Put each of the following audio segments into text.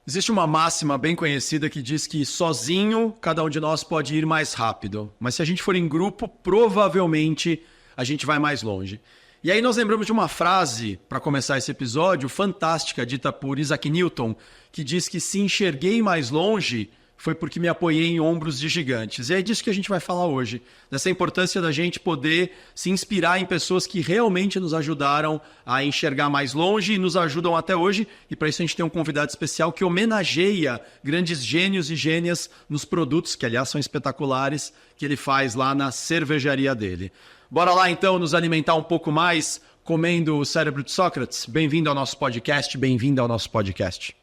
Existe uma máxima bem conhecida que diz que sozinho cada um de nós pode ir mais rápido, mas se a gente for em grupo, provavelmente a gente vai mais longe. E aí nós lembramos de uma frase, para começar esse episódio, fantástica, dita por Isaac Newton, que diz que se enxerguei mais longe foi porque me apoiei em ombros de gigantes. E é disso que a gente vai falar hoje, dessa importância da gente poder se inspirar em pessoas que realmente nos ajudaram a enxergar mais longe e nos ajudam até hoje. E para isso a gente tem um convidado especial que homenageia grandes gênios e gênias nos produtos, que aliás são espetaculares, que ele faz lá na cervejaria dele. Bora lá então nos alimentar um pouco mais comendo o cérebro de Sócrates? Bem-vindo ao nosso podcast, bem-vindo ao nosso podcast.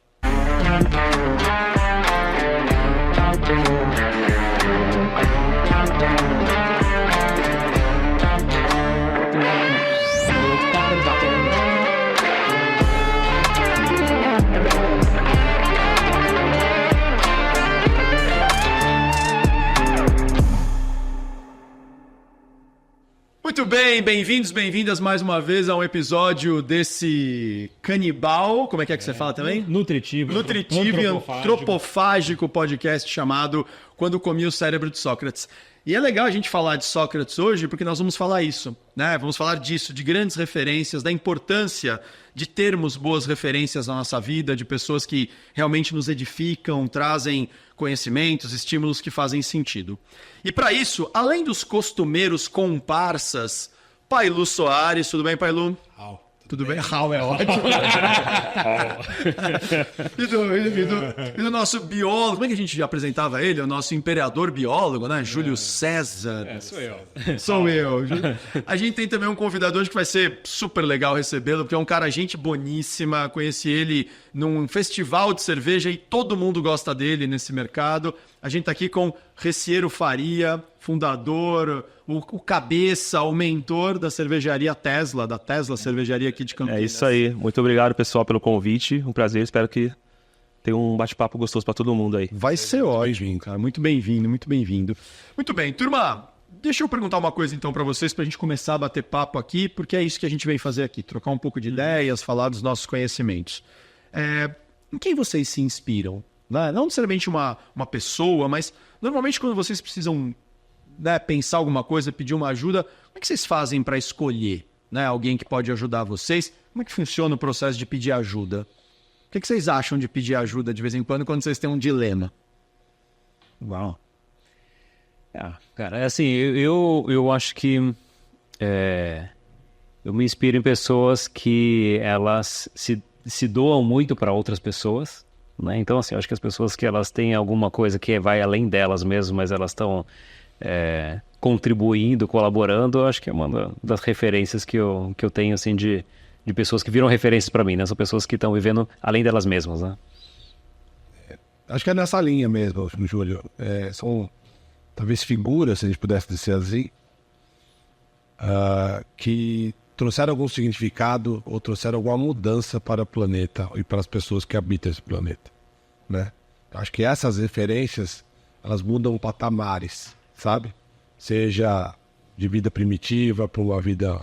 Muito bem, bem-vindos, bem-vindas mais uma vez a um episódio desse canibal, como é que você fala também? Nutritivo e antropofágico podcast chamado Quando Comi o Cérebro de Sócrates. E é legal a gente falar de Sócrates hoje porque nós vamos falar isso, né? Vamos falar disso, de grandes referências, da importância de termos boas referências na nossa vida, de pessoas que realmente nos edificam, trazem conhecimentos, estímulos que fazem sentido. E para isso, além dos costumeiros comparsas, Pailu Soares, tudo bem, Pailu? Tudo bem? Raul é ótimo. E do nosso biólogo, como é que a gente já apresentava ele? O nosso imperador biólogo, né? Júlio César. Sou eu. Sou eu. A gente tem também um convidado hoje que vai ser super legal recebê-lo, porque é um cara gente boníssima. Conheci ele num festival de cerveja e todo mundo gosta dele nesse mercado. A gente tá aqui com Reciero Faria, fundador, o cabeça, o mentor da cervejaria Tesla, da Tesla Cervejaria aqui de Campinas. É isso aí. Muito obrigado, pessoal, pelo convite. Um prazer. Espero que tenha um bate-papo gostoso para todo mundo aí. Vai ser ótimo, cara. Muito bem-vindo, muito bem-vindo. Muito bem, turma. Deixa eu perguntar uma coisa então para vocês, para a gente começar a bater papo aqui, porque é isso que a gente vem fazer aqui, trocar um pouco de ideias, falar dos nossos conhecimentos. Em quem vocês se inspiram? Não necessariamente uma pessoa, mas normalmente quando vocês precisam, né, pensar alguma coisa, pedir uma ajuda, como é que vocês fazem para escolher, né, alguém que pode ajudar vocês? Como é que funciona o processo de pedir ajuda? O que vocês acham de pedir ajuda de vez em quando vocês têm um dilema? Uau. Cara, é assim, eu acho que eu me inspiro em pessoas que elas se doam muito para outras pessoas, né? Então, assim, eu acho que as pessoas que elas têm alguma coisa que vai além delas mesmo, mas elas estão contribuindo, colaborando, eu acho que é uma das referências que eu tenho, assim, de pessoas que viram referências para mim, né? São pessoas que estão vivendo além delas mesmas, né? Acho que é nessa linha mesmo, Júlio. São, talvez, figuras, se a gente pudesse dizer assim, que trouxeram algum significado ou trouxeram alguma mudança para o planeta e para as pessoas que habitam esse planeta, né? Acho que essas referências, elas mudam patamares, sabe? Seja de vida primitiva para uma vida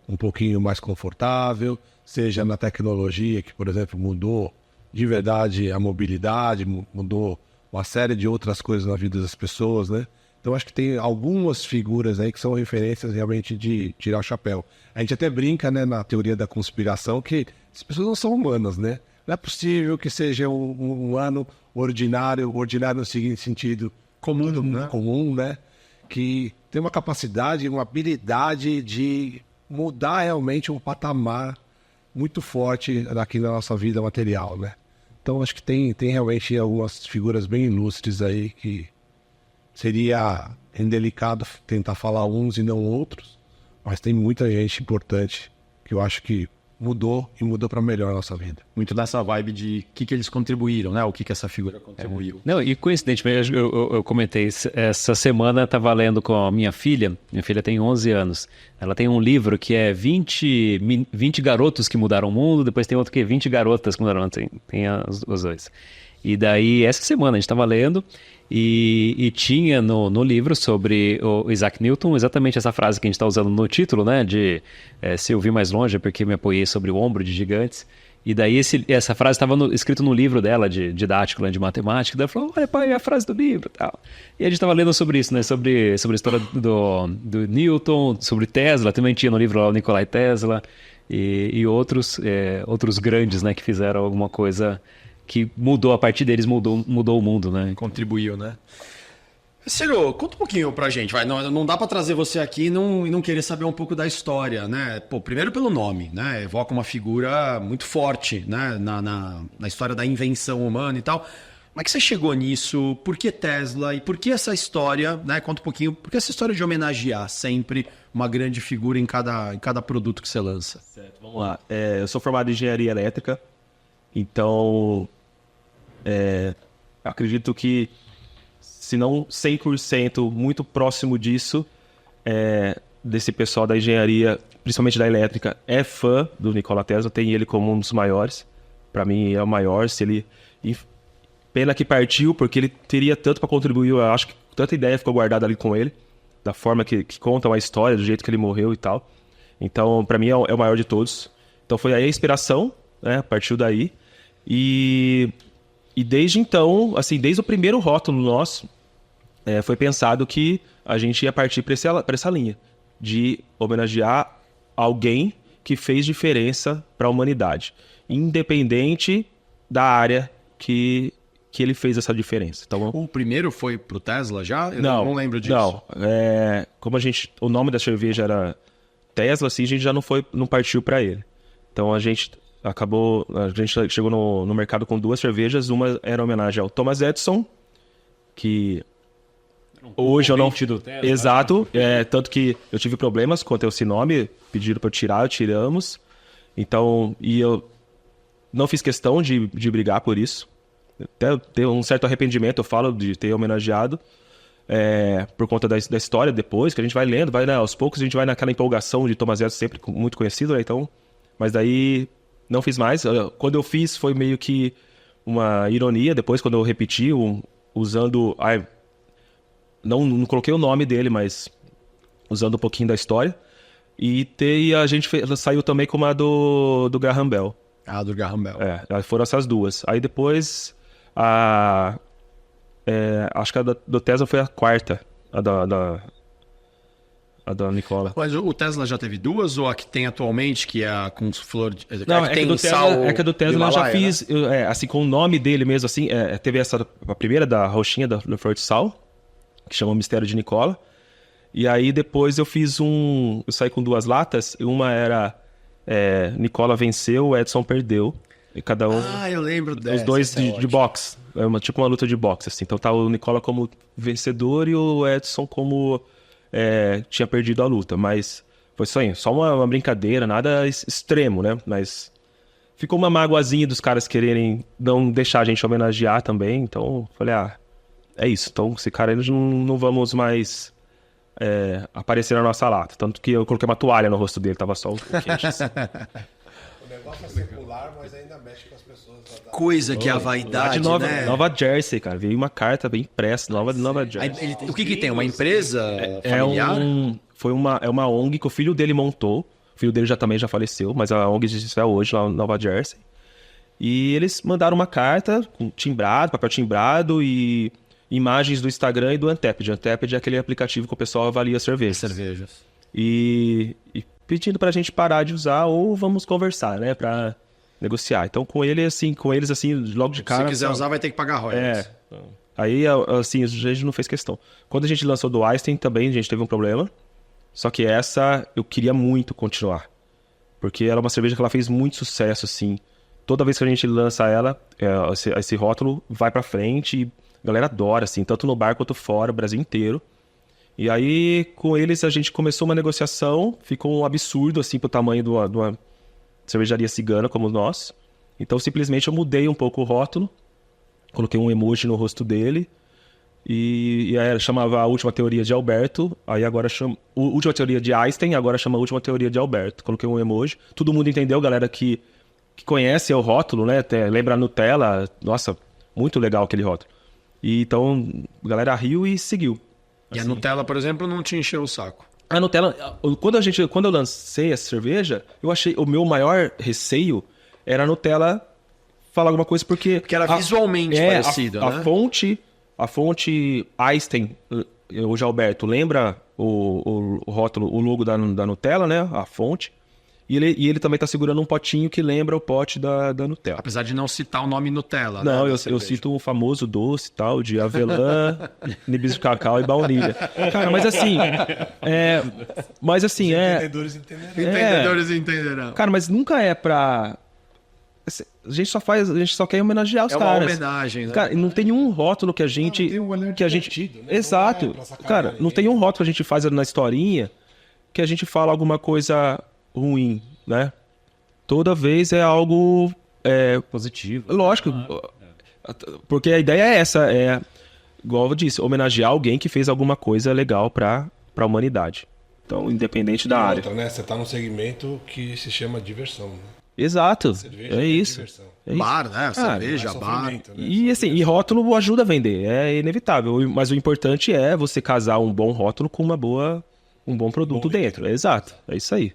um pouquinho mais confortável, seja na tecnologia, que, por exemplo, mudou de verdade a mobilidade, mudou uma série de outras coisas na vida das pessoas, né? Então acho que tem algumas figuras aí que são referências realmente de tirar o chapéu. A gente até brinca, né, na teoria da conspiração, que as pessoas não são humanas, né? Não é possível que seja um ano ordinário no seguinte sentido, comum, né? Que tem uma capacidade, uma habilidade de mudar realmente um patamar muito forte aqui na nossa vida material, né? Então acho que tem realmente algumas figuras bem ilustres aí que seria indelicado tentar falar uns e não outros, mas tem muita gente importante que eu acho que mudou para melhor a nossa vida. Muito dessa vibe de o que eles contribuíram, né? O que essa figura contribuiu. Não, e coincidentemente, eu comentei, essa semana eu estava lendo com a minha filha tem 11 anos, ela tem um livro que é 20 garotos que mudaram o mundo, depois tem outro que é 20 garotas que mudaram o mundo, tem os dois. E daí, essa semana a gente estava lendo e tinha no livro sobre o Isaac Newton exatamente essa frase que a gente está usando no título, né? De se eu vi mais longe é porque me apoiei sobre o ombro de gigantes. E daí essa frase estava escrito no livro dela, de didático, lá, de matemática. Daí ela falou, olha pai, é a frase do livro e tal. E a gente estava lendo sobre isso, né? Sobre a história do Newton, sobre Tesla. Também tinha no livro lá o Nikolai Tesla e outros grandes, né? Que fizeram alguma coisa que mudou, a partir deles mudou o mundo, né? Contribuiu, né? Ciro, conta um pouquinho pra gente, vai. Não dá pra trazer você aqui e não querer saber um pouco da história, né? Pô, primeiro pelo nome, né? Evoca uma figura muito forte, né? Na história da invenção humana e tal. Como é que você chegou nisso? Por que Tesla? E por que essa história, né? Conta um pouquinho. Por que essa história de homenagear sempre uma grande figura em cada produto que você lança? Certo, vamos lá. Eu sou formado em engenharia elétrica, então acredito que, se não 100%, muito próximo disso, desse pessoal da engenharia, principalmente da elétrica, é fã do Nikola Tesla, tem ele como um dos maiores. Para mim é o maior. Pena que partiu, porque ele teria tanto para contribuir. Eu acho que tanta ideia ficou guardada ali com ele, da forma que contam a história, do jeito que ele morreu e tal. Então, para mim é o maior de todos. Então foi aí a inspiração, né? Partiu daí. E desde então, assim, desde o primeiro rótulo nosso, foi pensado que a gente ia partir para essa linha de homenagear alguém que fez diferença para a humanidade, independente da área que ele fez essa diferença. Então, o primeiro foi pro Tesla já? Eu não lembro disso. Não, como o nome da cerveja era Tesla, assim, a gente já não partiu para ele. Então a gente chegou no mercado com 2 cervejas. Uma era homenagem ao Thomas Edison, que hoje eu não... do Tesla, Exato, tanto que eu tive problemas quanto a esse nome, pediram para eu tirar, tiramos. Então, e eu não fiz questão de brigar por isso. Até ter um certo arrependimento, eu falo, de ter homenageado, por conta da história depois, que a gente vai lendo, né, aos poucos a gente vai naquela empolgação de Thomas Edison, sempre muito conhecido, né, então... Mas daí não fiz mais. Quando eu fiz foi meio que uma ironia, depois quando eu repeti, usando... Não coloquei o nome dele, mas usando um pouquinho da história. E a gente saiu também com uma do Graham Bell. Ah, do Graham Bell. Foram essas 2. Aí depois, acho que a do Tesla foi a 4ª, a da Nikola. Mas o Tesla já teve 2 ou a que tem atualmente, que é a com flor de... Não, que tem sal que a do Tesla eu já fiz, né? assim, com o nome dele mesmo, assim, teve a primeira da roxinha, da flor de sal, que chama Mistério de Nikola. E aí depois eu saí com 2 latas, e uma era Nikola venceu, Edson perdeu. E cada um... Ah, eu lembro dessa. Os dois de boxe. Tipo uma luta de boxe, assim. Então tá o Nikola como vencedor e o Edson como... tinha perdido a luta. Mas foi só uma brincadeira, nada extremo, né? Mas ficou uma magoazinha dos caras quererem não deixar a gente homenagear também. Então falei, é isso. Então esse cara eles não vamos mais aparecer na nossa lata. Tanto que eu coloquei uma toalha no rosto dele, tava só o quente. Assim. O negócio é secular, mas ainda mexe com as pessoas. Coisa que é a vaidade, né? Nova Jersey, cara. Veio uma carta bem impressa, Nova Jersey. O que tem? Uma empresa familiar? É uma ONG que o filho dele montou. O filho dele também já faleceu, mas a ONG existe hoje lá em Nova Jersey. E eles mandaram uma carta com papel timbrado e imagens do Instagram e do Untappd. Untappd é aquele aplicativo que o pessoal avalia cervejas. E pedindo pra gente parar de usar ou vamos conversar, né, pra negociar. Então com eles assim, logo de cara... Se quiser usar vai ter que pagar royalties. Aí, assim, a gente não fez questão. Quando a gente lançou do Einstein também, a gente teve um problema. Só que essa eu queria muito continuar. Porque ela é uma cerveja que ela fez muito sucesso, assim. Toda vez que a gente lança ela, esse rótulo vai pra frente e a galera adora, assim, tanto no bar quanto fora, o Brasil inteiro. E aí, com eles, a gente começou uma negociação, ficou um absurdo, assim, pro tamanho de uma cervejaria cigana como nós. Então, simplesmente, eu mudei um pouco o rótulo, coloquei um emoji no rosto dele, e aí chamava a Última Teoria de Alberto, aí agora chama Última Teoria de Einstein, agora chama Última Teoria de Alberto. Coloquei um emoji, todo mundo entendeu, galera que conhece o rótulo, né, lembra a Nutella, nossa, muito legal aquele rótulo. E então, a galera riu e seguiu. E a Nutella, por exemplo, não te encheu o saco? A Nutella, quando eu lancei essa cerveja, eu achei o meu maior receio era a Nutella falar alguma coisa porque... Porque era visualmente parecido, a né? fonte Einstein, hoje Alberto, lembra o rótulo, o logo da Nutella, né? A fonte. E ele também tá segurando um potinho que lembra o pote da Nutella. Apesar de não citar o nome Nutella, Não, né? eu cito o famoso doce tal, de avelã, nibis de cacau e baunilha. Cara, mas assim... Entendedores entenderão. Entendedores entenderão. Cara, mas nunca é pra... A gente só quer homenagear os É uma caras. homenagem, né? Cara, não tem nenhum rótulo que a gente... Não, tem um olhar que a gente... divertido, né? Exato. Não é pra sacanear Cara, não ninguém. tem um rótulo que a gente faz na historinha que a gente fala alguma coisa ruim, né? Toda vez é algo... Positivo. Lógico. Porque a ideia é essa, igual eu disse, homenagear alguém que fez alguma coisa legal pra humanidade. Então, independente da área. Outra, né? Você tá num segmento que se chama diversão, né? Exato. Cerveja É isso. diversão. É isso. Bar, né? Cerveja, Não é bar. sofrimento, né? E assim, e rótulo ajuda a vender, é inevitável. Mas o importante é você casar um bom rótulo com um bom produto dentro. Exato, é isso aí.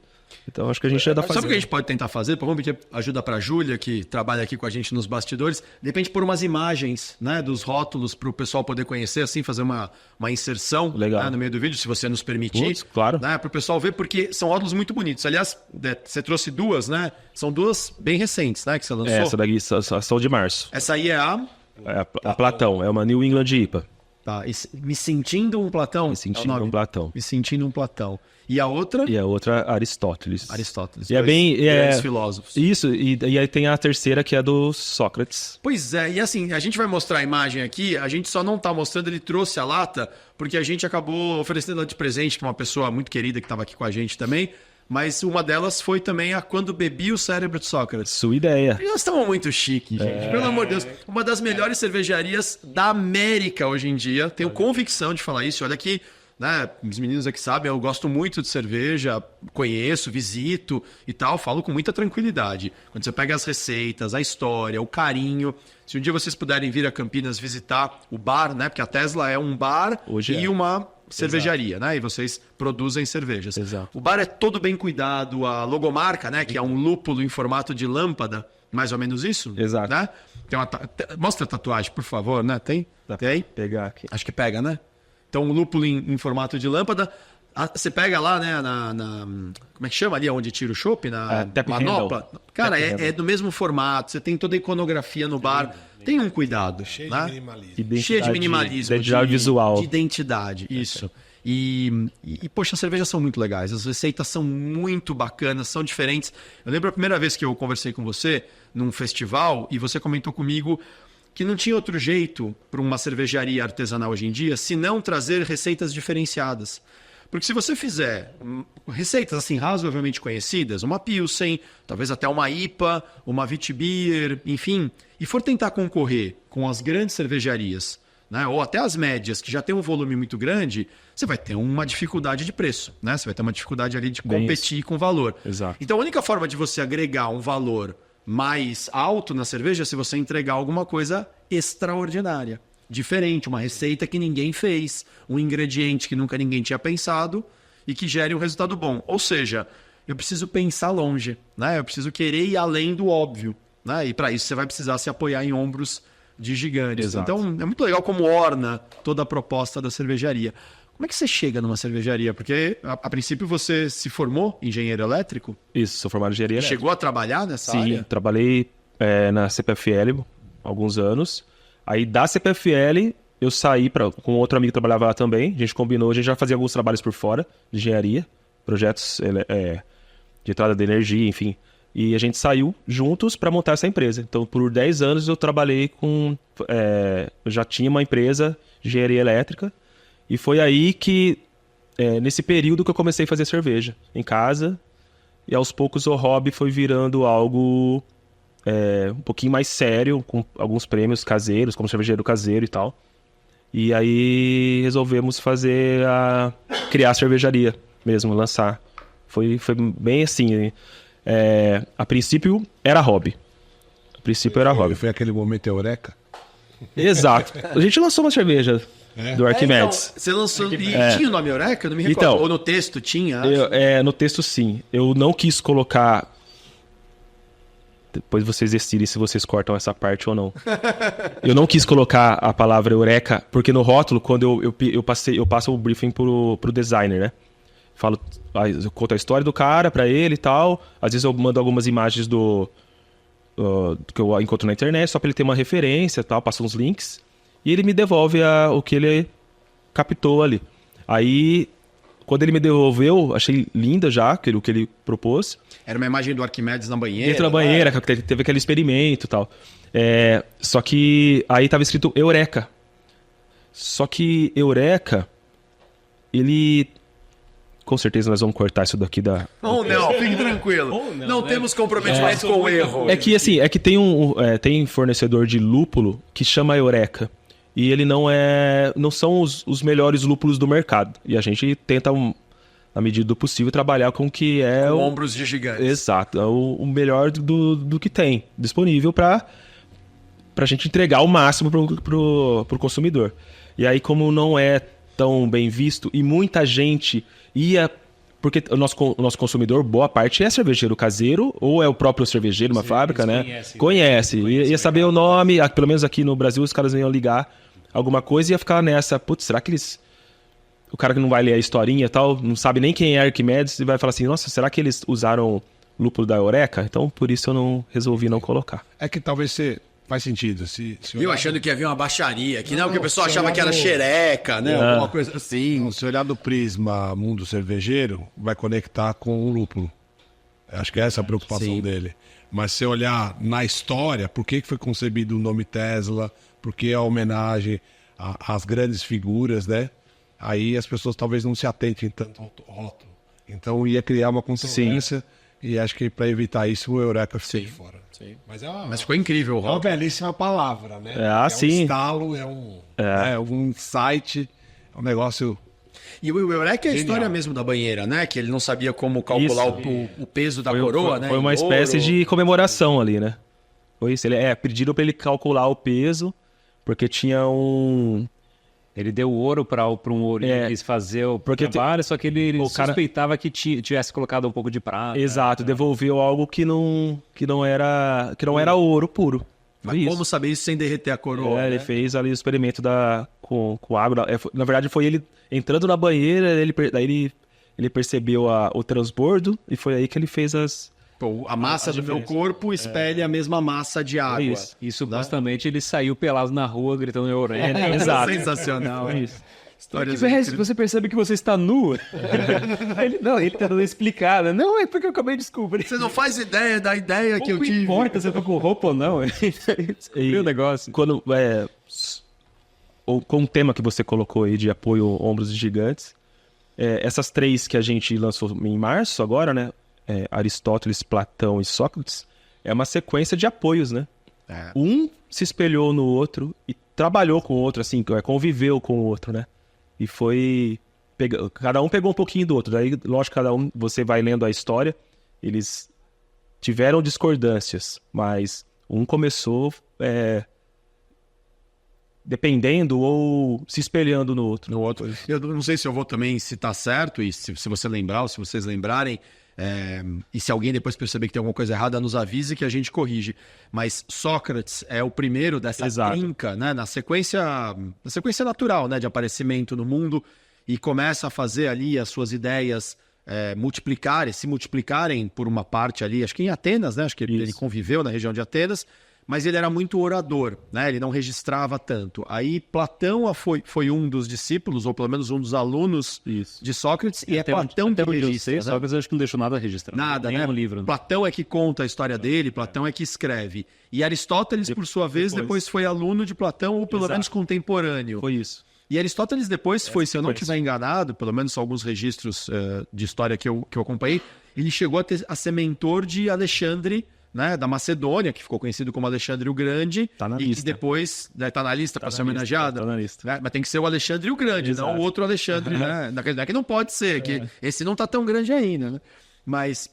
Então acho que a gente já dá Sabe o que a gente pode tentar fazer? Vamos pedir ajuda para a Júlia, que trabalha aqui com a gente nos bastidores. De repente, pôr umas imagens, né, dos rótulos para o pessoal poder conhecer, assim, fazer uma inserção, Legal. né, no meio do vídeo, se você nos permitir. Putz, claro. Né, para o pessoal ver, porque são rótulos muito bonitos. Aliás, você trouxe duas, né? São duas bem recentes, né, que você lançou. Essa daqui são de março. Essa aí é a... É a Platão, é uma New England IPA. Tá, Me Sentindo um Platão. Me Sentindo é o nome. um Platão. Me Sentindo um Platão. E a outra? E a outra, Aristóteles. Aristóteles. E é bem... grandes filósofos. Isso, e aí tem a terceira que é do Sócrates. Pois é, e assim, a gente vai mostrar a imagem aqui, a gente só não tá mostrando, ele trouxe a lata, porque a gente acabou oferecendo ela de presente para uma pessoa muito querida que estava aqui com a gente também, mas uma delas foi também a Quando Bebi o Cérebro de Sócrates. Sua ideia. E nós estamos muito chique, gente. Pelo amor de Deus. Uma das melhores cervejarias da América hoje em dia. Tenho convicção de falar isso. Olha aqui, né? Os meninos aqui sabem, eu gosto muito de cerveja, conheço, visito e tal, falo com muita tranquilidade. Quando você pega as receitas, a história, o carinho. Se um dia vocês puderem vir a Campinas visitar o bar, né? Porque a Tesla é um bar Hoje e é. uma cervejaria, né? E vocês produzem cervejas. Exato. O bar é todo bem cuidado, a logomarca, né? Que é um lúpulo em formato de lâmpada, mais ou menos isso. Exato. Né? Tem mostra a tatuagem, por favor, né? Tem? Tem? Pegar aqui. Acho que pega, né? Então, um lúpulo em formato de lâmpada. Você pega lá, né? Como é que chama ali onde tira o chopp? Na Tap manopla. handle. Cara, Tap handle. é do mesmo formato. Você tem toda a iconografia no bar. Tem um cuidado. Cheio né? de minimalismo. Cheio de minimalismo. Identidade visual. De identidade, isso. Poxa, as cervejas são muito legais. As receitas são muito bacanas, são diferentes. Eu lembro a primeira vez que eu conversei com você num festival e você comentou comigo que não tinha outro jeito para uma cervejaria artesanal hoje em dia se não trazer receitas diferenciadas. Porque se você fizer receitas assim razoavelmente conhecidas, uma Pilsen, talvez até uma IPA, uma Witbier, enfim, e for tentar concorrer com as grandes cervejarias, né, ou até as médias, que já tem um volume muito grande, você vai ter uma dificuldade de preço, né? Você vai ter uma dificuldade ali de Bem competir com valor. Exato. Então a única forma de você agregar um valor mais alto na cerveja é se você entregar alguma coisa extraordinária. Diferente, uma receita que ninguém fez, um ingrediente que nunca ninguém tinha pensado e que gere um resultado bom. Ou seja, eu preciso pensar longe, né? Eu preciso querer ir além do óbvio, né? E para isso você vai precisar se apoiar em ombros de gigantes. Exato. Então é muito legal como orna toda a proposta da cervejaria. Como é que você chega numa cervejaria? Porque a princípio você se formou engenheiro elétrico? Isso, sou formado em engenharia elétrica. Chegou a trabalhar nessa Sim, área? trabalhei na CPFL há alguns anos. Aí da CPFL eu saí com outro amigo que trabalhava lá também. A gente combinou, a gente já fazia alguns trabalhos por fora de engenharia, projetos de entrada de energia, enfim. E a gente saiu juntos para montar essa empresa. Então por 10 anos eu trabalhei eu já tinha uma empresa de engenharia elétrica. E foi aí que, nesse período que eu comecei a fazer cerveja em casa. E aos poucos o hobby foi virando algo um pouquinho mais sério, com alguns prêmios caseiros, como cervejeiro caseiro e tal. E aí resolvemos criar a cervejaria mesmo, lançar. Foi bem assim. A princípio era hobby. Foi aquele momento eureka? Exato. A gente lançou uma cerveja do Arquimedes. Então, você lançou. Tinha o nome Eureka? Eu não me recordo. Então, ou no texto tinha? Acho. No texto, sim. Eu não quis colocar Depois vocês decidem se vocês cortam essa parte ou não. Eu não quis colocar a palavra eureka, porque no rótulo, quando eu passo o briefing pro designer, né? Eu conto a história do cara pra ele e tal. Às vezes eu mando algumas imagens do que eu encontro na internet, só pra ele ter uma referência e tal, passo uns links. E ele me devolve o que ele captou ali. Aí, quando ele me devolveu, achei linda já o que ele propôs. Era uma imagem do Arquimedes na banheira. Dentro da banheira, que teve aquele experimento e tal. Só que aí tava escrito Eureka. Só que Eureka, ele... Com certeza nós vamos cortar isso daqui da... Ou não, fique tranquilo. Não temos comprometimento com o erro. É que tem fornecedor de lúpulo que chama Eureka. E ele não são os melhores lúpulos do mercado. E a gente tenta, na medida do possível, trabalhar com o que é... Com ombros de gigantes. Exato. É o melhor do que tem disponível pra gente entregar o máximo pro consumidor. E aí, como não é tão bem visto e muita gente ia... Porque o nosso consumidor, boa parte, é cervejeiro caseiro ou é o próprio cervejeiro, uma fábrica, né? Conhece. Ia saber o nome, pelo menos aqui no Brasil, os caras iam ligar alguma coisa e ia ficar nessa... Putz, será que eles... O cara que não vai ler a historinha e tal, não sabe nem quem é Arquimedes, e vai falar assim, nossa, será que eles usaram lúpulo da Eureka? Então, por isso eu não resolvi não colocar. É que talvez faz sentido. Eu achando que havia uma baixaria, que não, porque o pessoal achava que era xereca, né? Alguma coisa assim. Se olhar do prisma mundo cervejeiro, vai conectar com o lúpulo. Acho que essa é a preocupação dele. Mas se olhar na história, por que foi concebido o nome Tesla, por que a homenagem às grandes figuras, né? Aí as pessoas talvez não se atentem tanto ao rótulo. Então ia criar uma controvérsia. E acho que para evitar isso o Eureka ficou de fora. Sim. Mas ficou incrível o rótulo. É uma belíssima palavra, né? É sim. um estalo, é um insight, é um negócio... E o Eureka é a história mesmo da banheira, né? Que ele não sabia como calcular o peso da coroa, né? Foi uma espécie de comemoração ali, né? Foi isso. Pediram para ele calcular o peso, porque tinha um... Ele deu ouro para um ouro e quis fazer o trabalho, só que ele suspeitava que tivesse colocado um pouco de prata. Exato, devolveu algo que não era ouro puro. Mas como saber isso sem derreter a coroa? Né? Ele fez ali o experimento com água. Na verdade, foi ele entrando na banheira, daí ele percebeu o transbordo e foi aí que ele fez a massa do meu corpo espelha a mesma massa de água. E supostamente ele saiu pelado na rua gritando Eureka. Exato. Sensacional. Isso. Você percebe que você está nu? Ele tá dando explicada. Não, é porque eu acabei de descobrir. Você não faz ideia da ideia que eu tive. Não importa se eu tô com roupa ou não. E o negócio. Com o tema que você colocou aí de apoio ombros de gigantes, essas 3 que a gente lançou em março agora, né? Aristóteles, Platão e Sócrates, é uma sequência de apoios, né? Um se espelhou no outro e trabalhou com o outro, assim, conviveu com o outro, né? E foi... Cada um pegou um pouquinho do outro. Daí, lógico, cada um, você vai lendo a história, eles tiveram discordâncias, mas um começou dependendo ou se espelhando no outro. Eu não sei se eu vou também citar certo, e se você lembrar, ou se vocês lembrarem, e se alguém depois perceber que tem alguma coisa errada, nos avise que a gente corrige. Mas Sócrates é o primeiro dessa trinca, né, na sequência natural, né, de aparecimento no mundo, e começa a fazer ali as suas ideias se multiplicarem por uma parte ali, acho que em Atenas, né, acho que ele conviveu na região de Atenas, mas ele era muito orador, né, ele não registrava tanto. Aí Platão foi um dos discípulos, ou pelo menos um dos alunos de Sócrates, e Platão que registra. Né? Sócrates acho que não deixou nada registrado. Nada, né? No livro. Platão é que conta a história dele, Platão é que escreve. E Aristóteles, por sua vez, depois foi aluno de Platão, ou pelo menos contemporâneo. Foi isso. E Aristóteles depois foi, se eu não estiver enganado, pelo menos alguns registros de história que eu acompanhei, ele chegou a ser mentor de Alexandre, né, da Macedônia, que ficou conhecido como Alexandre o Grande, que depois tá na lista para ser homenageado. Tá na lista. Né? Mas tem que ser o Alexandre o Grande, não o outro Alexandre, né? Não é que não pode ser, que esse não tá tão grande ainda, né? Mas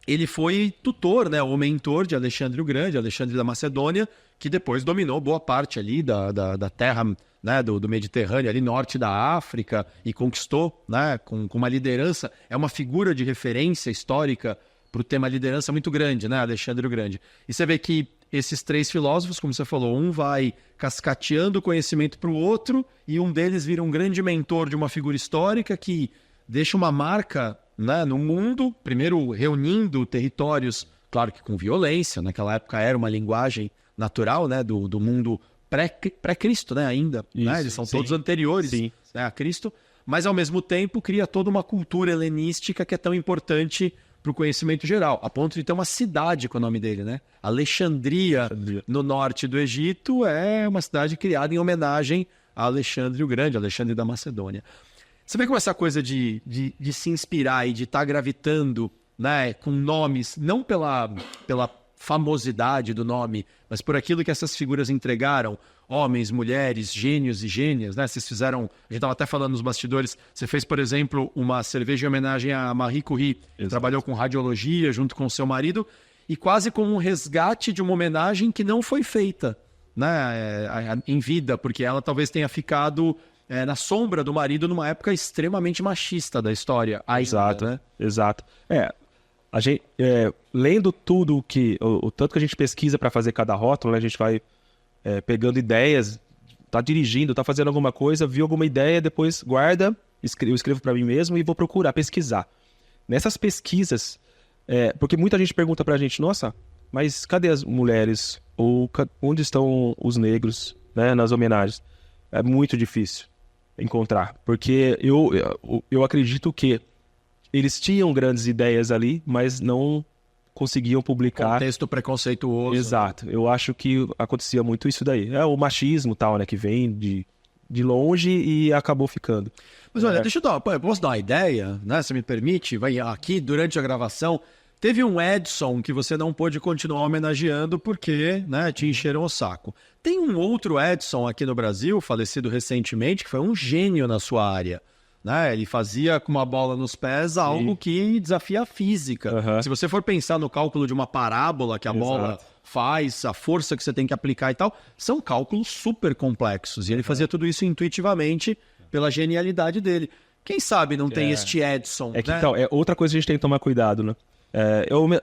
ele foi tutor, né, ou mentor de Alexandre o Grande, Alexandre da Macedônia, que depois dominou boa parte ali da terra, né, do Mediterrâneo, ali norte da África, e conquistou, né, com uma liderança. É uma figura de referência histórica o tema liderança muito grande, né? Alexandre o Grande. E você vê que esses 3 filósofos, como você falou, um vai cascateando conhecimento para o outro e um deles vira um grande mentor de uma figura histórica que deixa uma marca, né, no mundo, primeiro reunindo territórios, claro que com violência, naquela época era uma linguagem natural, né, do mundo pré-Cristo, né, ainda. Isso, né? Eles são sim. todos anteriores, Sim. né, a Cristo, mas ao mesmo tempo cria toda uma cultura helenística que é tão importante para o conhecimento geral, a ponto de ter uma cidade com o nome dele, né? Alexandria, no norte do Egito, é uma cidade criada em homenagem a Alexandre o Grande, Alexandre da Macedônia. Você vê como essa coisa de se inspirar e de estar gravitando, né, com nomes, não pela famosidade do nome, mas por aquilo que essas figuras entregaram, homens, mulheres, gênios e gênias, né? Vocês fizeram, a gente estava até falando nos bastidores, você fez, por exemplo, uma cerveja em homenagem a Marie Curie, que trabalhou com radiologia junto com seu marido, e quase como um resgate de uma homenagem que não foi feita, né, em vida, porque ela talvez tenha ficado na sombra do marido numa época extremamente machista da história. Ainda, Exato, né? exato. A gente, lendo tudo o tanto que a gente pesquisa para fazer cada rótulo, né, a gente vai pegando ideias, tá dirigindo, tá fazendo alguma coisa, viu alguma ideia, depois guarda, eu escrevo para mim mesmo e vou procurar, pesquisar. Nessas pesquisas, porque muita gente pergunta pra gente, nossa, mas cadê as mulheres? Ou onde estão os negros, né, nas homenagens? É muito difícil encontrar, porque eu acredito que eles tinham grandes ideias ali, mas não conseguiam publicar. Contexto preconceituoso. Exato. Eu acho que acontecia muito isso daí. É o machismo tal, né, que vem de longe e acabou ficando. Mas olha, deixa eu posso dar uma ideia, né? Se me permite, vai aqui durante a gravação. Teve um Edson que você não pôde continuar homenageando porque, né, te encheram o saco. Tem um outro Edson aqui no Brasil, falecido recentemente, que foi um gênio na sua área. Né? Ele fazia com uma bola nos pés algo que desafia a física. Uhum. Se você for pensar no cálculo de uma parábola que a bola faz, a força que você tem que aplicar e tal, são cálculos super complexos. E ele fazia tudo isso intuitivamente pela genialidade dele. Quem sabe não tem este Edson, que, né? então, outra coisa que a gente tem que tomar cuidado, né?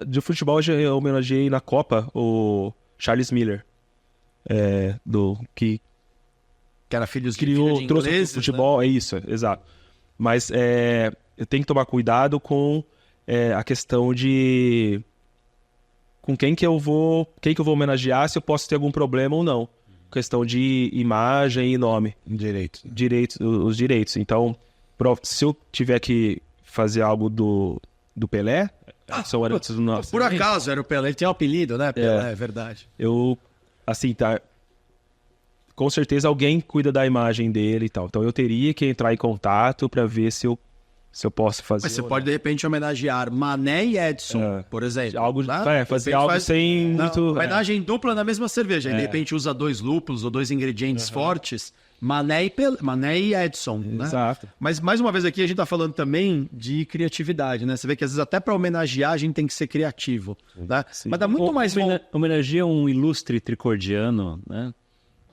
De futebol eu homenageei na Copa o Charles Miller, que era filho de trouxe ingleses, o futebol, né? é isso, exato. Mas eu tenho que tomar cuidado com a questão de com quem que eu vou homenagear, se eu posso ter algum problema ou não. Questão de imagem e nome. Os direitos. Então, se eu tiver que fazer algo do Pelé, por acaso era o Pelé, ele tem um apelido, né? Pelé, é verdade. Eu, assim, tá... Com certeza alguém cuida da imagem dele e tal. Então eu teria que entrar em contato para ver se eu posso fazer. Mas você pode, de repente, homenagear Mané e Edson, por exemplo. Algo, né? fazer algo sem muito... Homenagem dupla na mesma cerveja. Aí, de repente, usa 2 lúpulos ou 2 ingredientes fortes. Mané e Edson. Né? Exato. Mas, mais uma vez aqui, a gente tá falando também de criatividade, né? Você vê que, às vezes, até para homenagear, a gente tem que ser criativo. Né? Mas dá muito mais... Homenageia um ilustre tricordiano, né?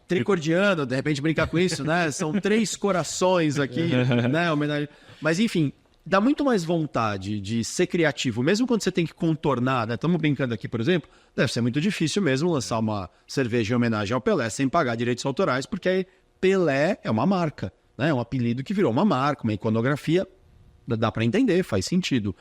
Tricordiano, de repente brincar com isso, né? São 3 corações aqui, né? Homenagem. Mas enfim, dá muito mais vontade de ser criativo, mesmo quando você tem que contornar, né? Estamos brincando aqui, por exemplo, deve ser muito difícil mesmo lançar uma cerveja em homenagem ao Pelé sem pagar direitos autorais, porque Pelé é uma marca, né? É um apelido que virou uma marca, uma iconografia, dá para entender, faz sentido.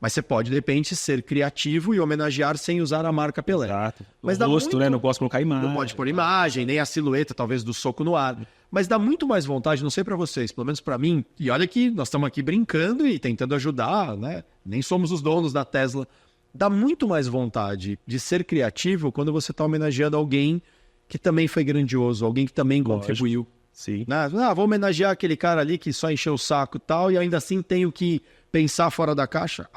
Mas você pode, de repente, ser criativo e homenagear sem usar a marca Pelé. Exato. Mas o rosto, né? Não posso colocar imagem. Não pode pôr imagem, nem a silhueta, talvez, do soco no ar. Mas dá muito mais vontade, não sei pra vocês, pelo menos pra mim. E olha que nós estamos aqui brincando e tentando ajudar, né? Nem somos os donos da Tesla. Dá muito mais vontade de ser criativo quando você tá homenageando alguém que também foi grandioso, alguém que também contribuiu. Sim. Né? Vou homenagear aquele cara ali que só encheu o saco e tal, e ainda assim tenho que pensar fora da caixa?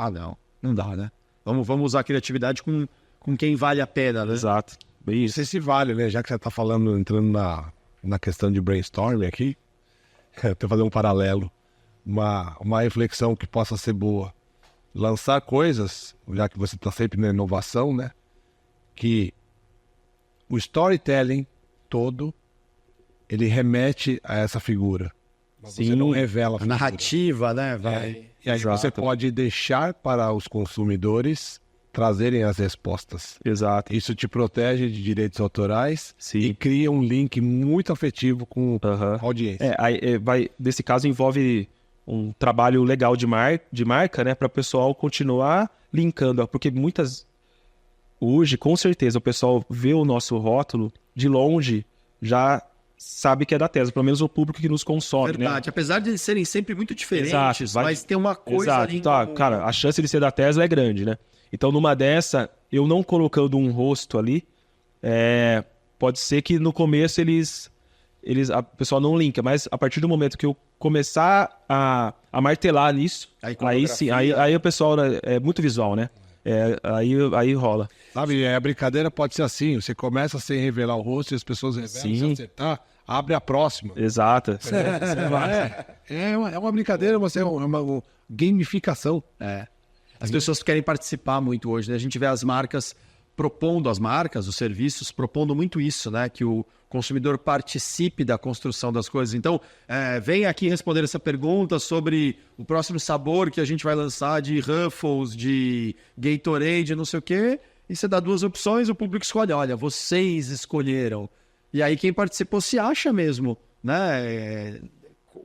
Não dá, né? Vamos usar a criatividade com quem vale a pena, né? Exato. Bem Não isso. sei se vale, né? Já que você tá falando, entrando na questão de brainstorming aqui, eu tenho que fazer um paralelo, uma reflexão que possa ser boa. Lançar coisas, já que você está sempre na inovação, né? Que o storytelling todo, ele remete a essa figura. Você não revela a A figura. narrativa, né? Vai. E aí Exato. você pode deixar para os consumidores trazerem as respostas. Exato. Isso te protege de direitos autorais Sim. e cria um link muito afetivo com Aham. a audiência. Nesse caso envolve um trabalho legal de marca, né, para o pessoal continuar linkando, porque hoje, com certeza, o pessoal vê o nosso rótulo de longe, já sabe que é da Tesla, pelo menos o público que nos consome, né? Verdade. Apesar de eles serem sempre muito diferentes, Exato, mas tem uma coisa Exato, ali em tá, comum. cara, a chance de ser da Tesla é grande, né? Então, numa dessa, eu não colocando um rosto ali, pode ser que no começo a pessoa não linka, mas a partir do momento que eu começar a martelar nisso, aí sim, aí o pessoal, né, é muito visual, né? Aí rola. Sabe, a brincadeira pode ser assim, você começa sem revelar o rosto e as pessoas revelam, Sim. se acertar, abre a próxima. Exato. É uma brincadeira, mas é uma gamificação. As pessoas querem participar muito hoje, né? A gente vê as marcas propondo, os serviços propondo muito isso, né? Que o consumidor participe da construção das coisas. Então, vem aqui responder essa pergunta sobre o próximo sabor que a gente vai lançar de Ruffles, de Gatorade, não sei o quê. E você dá 2 opções, o público escolhe. Olha, vocês escolheram. E aí quem participou se acha mesmo, né?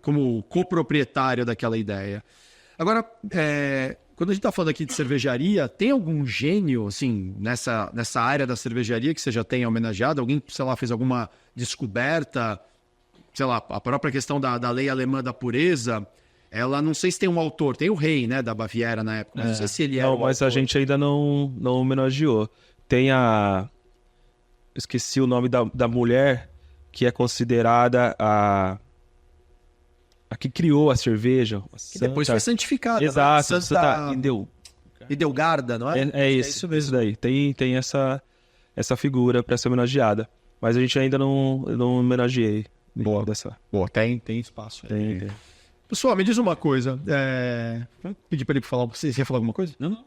Como coproprietário daquela ideia. Agora, quando a gente está falando aqui de cervejaria, tem algum gênio, assim, nessa área da cervejaria que você já tenha homenageado? Alguém, sei lá, fez alguma descoberta? Sei lá, a própria questão da lei alemã da pureza, ela, não sei se tem um autor, tem o rei, né, da Baviera na época, mas não sei se ele era Não, o mas autor. a gente ainda não homenageou. Tem esqueci o nome da mulher que é considerada a que criou a cerveja. Que depois foi santificada. Exato, Né? Santa Idelgarda, não é? É isso daí. Tem essa figura para ser homenageada. Mas a gente ainda não homenageei. Boa. Boa, tem espaço. Tem. Pessoal, me diz uma coisa. Vou pedir para ele falar. Você ia falar alguma coisa? Não.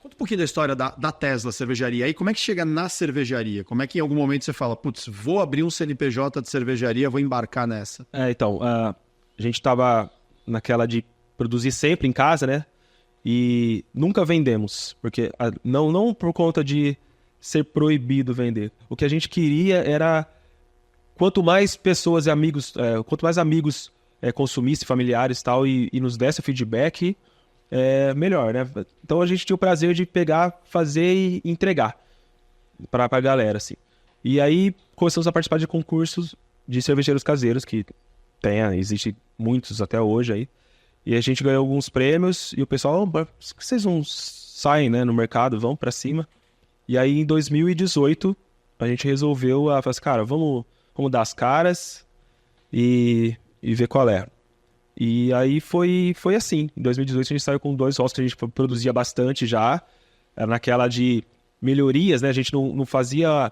Conta um pouquinho da história da Tesla cervejaria. Aí como é que chega na cervejaria? Como é que em algum momento você fala, putz, vou abrir um CNPJ de cervejaria, vou embarcar nessa? Então, a gente estava naquela de produzir sempre em casa, né? E nunca vendemos, porque não por conta de ser proibido vender. O que a gente queria era quanto mais pessoas e amigos, consumissem, familiares e tal, e nos desse feedback, melhor, né? Então a gente tinha o prazer de pegar, fazer e entregar pra galera, assim. E aí começamos a participar de concursos de cervejeiros caseiros, que existe muitos até hoje aí. E a gente ganhou alguns prêmios e o pessoal, vocês não saem, né, no mercado, vão pra cima. E aí em 2018 a gente resolveu, falar assim, cara, vamos dar as caras e ver qual é. E aí foi assim. Em 2018 a gente saiu com 2 rótulos que a gente produzia bastante já. Era naquela de melhorias, né? A gente não fazia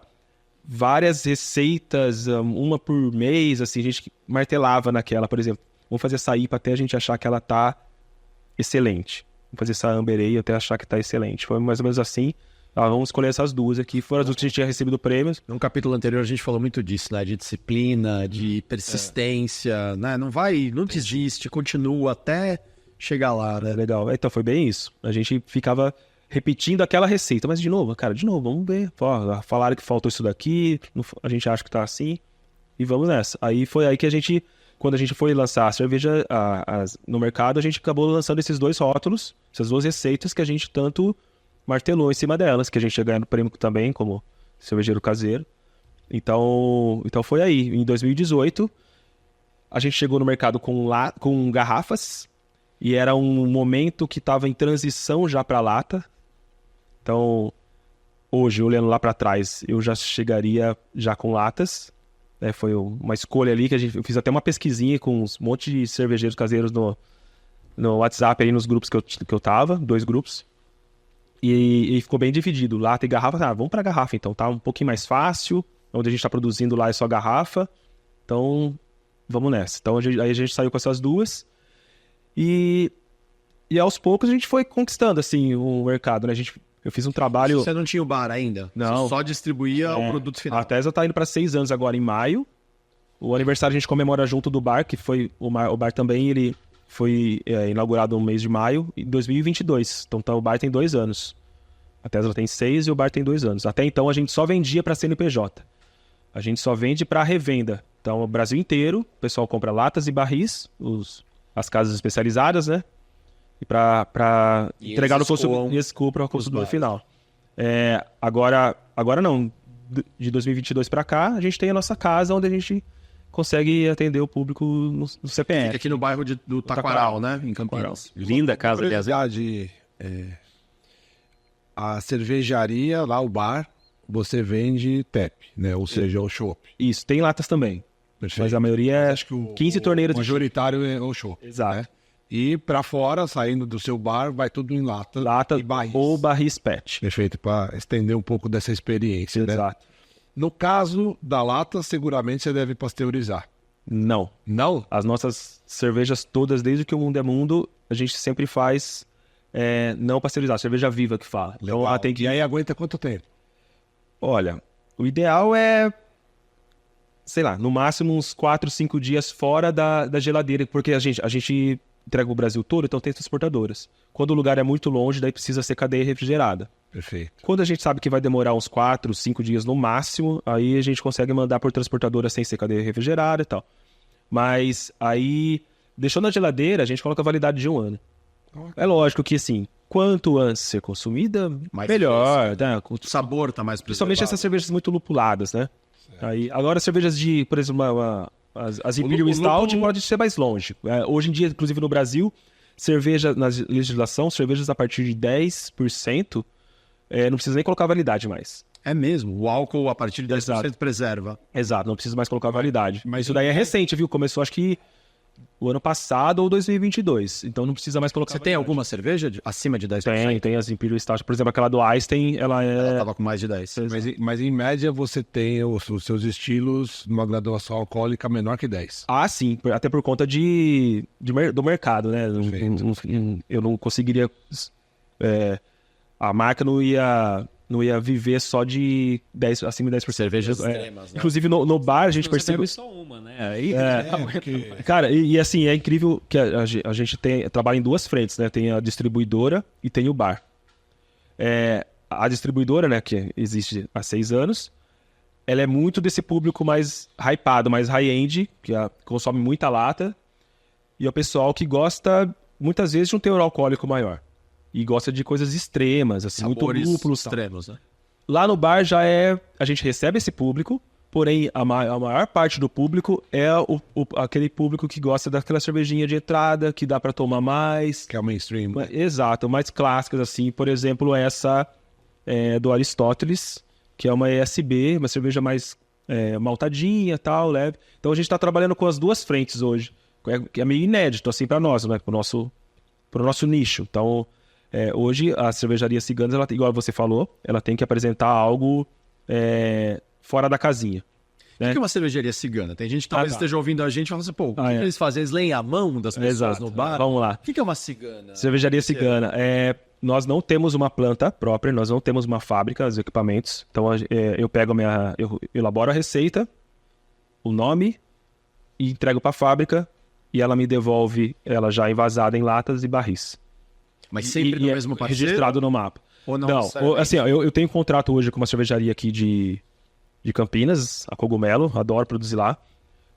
várias receitas, uma por mês, assim. A gente martelava naquela, por exemplo. Vamos fazer essa IPA até a gente achar que ela tá excelente. Vamos fazer essa Amber Ale até achar que tá excelente. Foi mais ou menos assim. Vamos escolher essas 2 aqui. Foram as 2 que a gente tinha recebido prêmios. No capítulo anterior a gente falou muito disso, né? De disciplina, de persistência, né? Não desiste, continua até chegar lá, né? Legal. Então foi bem isso. A gente ficava repetindo aquela receita. Mas de novo, vamos ver. Falaram que faltou isso daqui, a gente acha que tá assim. E vamos nessa. Aí foi aí que quando a gente foi lançar a cerveja no mercado, a gente acabou lançando esses 2 rótulos, essas 2 receitas que a gente tanto martelou em cima delas, que a gente ia ganhar no prêmio também, como cervejeiro caseiro. Então foi aí. Em 2018, a gente chegou no mercado com garrafas, e era um momento que estava em transição já para lata. Então, hoje, olhando lá para trás, eu já chegaria já com latas. Foi uma escolha ali, eu fiz até uma pesquisinha com um monte de cervejeiros caseiros no WhatsApp, aí nos grupos que eu tava, 2 grupos. E ficou bem dividido, lata e garrafa. Vamos para garrafa então, tá um pouquinho mais fácil. Onde a gente está produzindo lá é só garrafa. Então, vamos nessa. Então, aí a gente saiu com essas 2. E aos poucos a gente foi conquistando, assim, o mercado, né? Eu fiz um trabalho... Você não tinha o bar ainda? Não. Você só distribuía o produto final? A Tesla tá indo para 6 anos agora, em maio. O aniversário a gente comemora junto do bar, que foi o bar também, ele foi inaugurado no mês de maio de 2022. Então o bar tem 2 anos. A Tesla tem 6 e o bar tem 2 anos. Até então a gente só vendia para CNPJ. A gente só vende para revenda. Então o Brasil inteiro, o pessoal compra latas e barris, as casas especializadas, né? E para entregar no consumidor, e para o consumidor final. Agora não. De 2022 para cá, a gente tem a nossa casa onde a gente consegue atender o público no CPF. Fica aqui no bairro do Taquaral, né? Em Campinas. Linda casa, aliás. A cervejaria, lá o bar, você vende TEP, né? Ou seja, o chopp. Isso, tem latas também. Perfeito. Mas a maioria é Acho que 15 torneiras o majoritário é o chopp. Exato. Né? E para fora, saindo do seu bar, vai tudo em lata e barris. Ou barris PET. Perfeito, para estender um pouco dessa experiência, né? Exato. No caso da lata, seguramente você deve pasteurizar. Não. Não? As nossas cervejas todas, desde que o mundo é mundo, a gente sempre faz não pasteurizar, cerveja viva que fala. Então ela tem que... E aí aguenta quanto tempo? Olha, o ideal é, sei lá, no máximo uns 4, 5 dias fora da geladeira, porque a gente entrega o Brasil todo, então tem transportadoras. Quando o lugar é muito longe, daí precisa ser cadeia refrigerada. Perfeito. Quando a gente sabe que vai demorar uns 4, 5 dias no máximo, aí a gente consegue mandar por transportadora sem ser cadeia refrigerada e tal. Mas aí, deixou na geladeira, a gente coloca a validade de 1 ano. É lógico que, assim, quanto antes ser consumida, melhor. Né? O sabor tá mais Principalmente preservado. essas cervejas muito lupuladas, né? Aí, agora, cervejas de, por exemplo, as Imperial Stout pode ser mais longe. Hoje em dia, inclusive no Brasil, cerveja, na legislação, cervejas a partir de 10%, não precisa nem colocar validade mais. É mesmo. O álcool, a partir de 10% Exato. preserva. Exato, não precisa mais colocar validade. Mas isso daí é recente, viu? Começou, acho que o ano passado ou 2022. Então não precisa mais colocar Você tem validade. alguma cerveja acima de 10%? Tem as Imperial Stout. Por exemplo, aquela do Einstein, ela Ela é... tava com mais de 10. Mas em média você tem os seus estilos numa graduação alcoólica menor que 10. Ah, sim. Até por conta do mercado, né? Eu não conseguiria... a marca não ia viver só de 10, acima de 10%. Cervejas extremas, né? Inclusive no bar a gente Você percebe... bebe só uma, né? Aí, Cara, e assim, é incrível que a gente trabalha em 2 frentes, né? Tem a distribuidora e tem o bar. A distribuidora, né, que existe há 6 anos, ela é muito desse público mais hypado, mais high-end, que consome muita lata, e é o pessoal que gosta, muitas vezes, de um teor alcoólico maior. E gosta de coisas extremas, assim, Sabores muito lúpulos. Tal. extremos, né? Lá no bar já a gente recebe esse público, porém a maior parte do público é aquele público que gosta daquela cervejinha de entrada, que dá pra tomar mais. Que é o mainstream. Exato, mais clássicas assim, por exemplo, essa do Aristóteles, que é uma ESB, uma cerveja mais maltadinha, tal, leve. Então a gente tá trabalhando com as 2 frentes hoje, que é meio inédito assim pra nós, né, pro nosso nicho. Então, hoje a cervejaria Ciganas, ela, igual você falou, ela tem que apresentar algo fora da casinha. O que é uma cervejaria cigana? Tem gente que talvez esteja ouvindo a gente e fala assim, pô, o que eles fazem? Eles leem a mão das pessoas Exato. no bar? Vamos lá. O que é uma cigana? Cervejaria Cigana. Nós não temos uma planta própria, nós não temos uma fábrica, os equipamentos. Então eu pego eu elaboro a receita, o nome, e entrego para a fábrica, e ela me devolve ela já envasada em latas e barris. Mas sempre no mesmo parceiro? Registrado no mapa. Ou não? Assim, ó, eu tenho um contrato hoje com uma cervejaria aqui de Campinas, a Cogumelo, adoro produzir lá.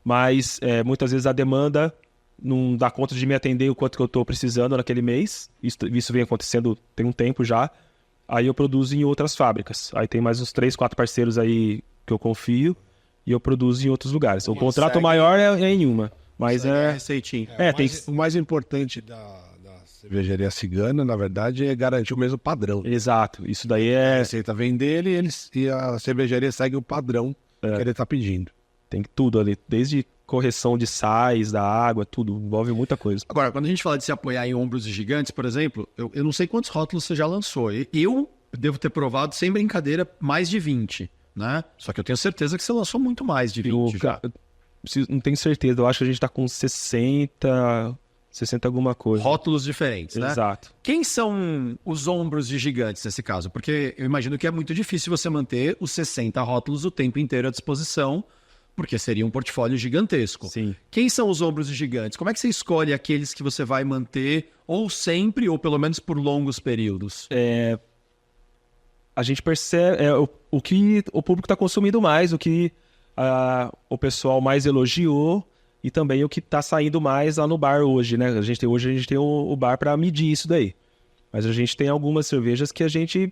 Mas muitas vezes a demanda não dá conta de me atender o quanto que eu estou precisando naquele mês. Isso vem acontecendo tem um tempo já. Aí eu produzo em outras fábricas. Aí tem mais uns 3, 4 parceiros aí que eu confio e eu produzo em outros lugares. O contrato maior é em uma. Mas receitinha. O mais importante da cervejaria Cigana, na verdade, é garantir o mesmo padrão. Exato. Isso daí A receita vem dele e a cervejaria segue o padrão que ele está pedindo. Tem tudo ali, desde correção de sais, da água, tudo. Envolve muita coisa. Agora, quando a gente fala de se apoiar em ombros de gigantes, por exemplo, eu não sei quantos rótulos você já lançou. Eu devo ter provado, sem brincadeira, mais de 20, né? Só que eu tenho certeza que você lançou muito mais de 20 já. Não tenho certeza, eu acho que a gente tá com 60 alguma coisa. Rótulos diferentes, né? Exato. Quem são os ombros de gigantes nesse caso? Porque eu imagino que é muito difícil você manter os 60 rótulos o tempo inteiro à disposição porque seria um portfólio gigantesco. Sim. Quem são os ombros gigantes? Como é que você escolhe aqueles que você vai manter ou sempre, ou pelo menos por longos períodos? A gente percebe o que o público está consumindo mais, o que o pessoal mais elogiou e também o que está saindo mais lá no bar hoje, né? Hoje a gente tem o bar para medir isso daí. Mas a gente tem algumas cervejas que a gente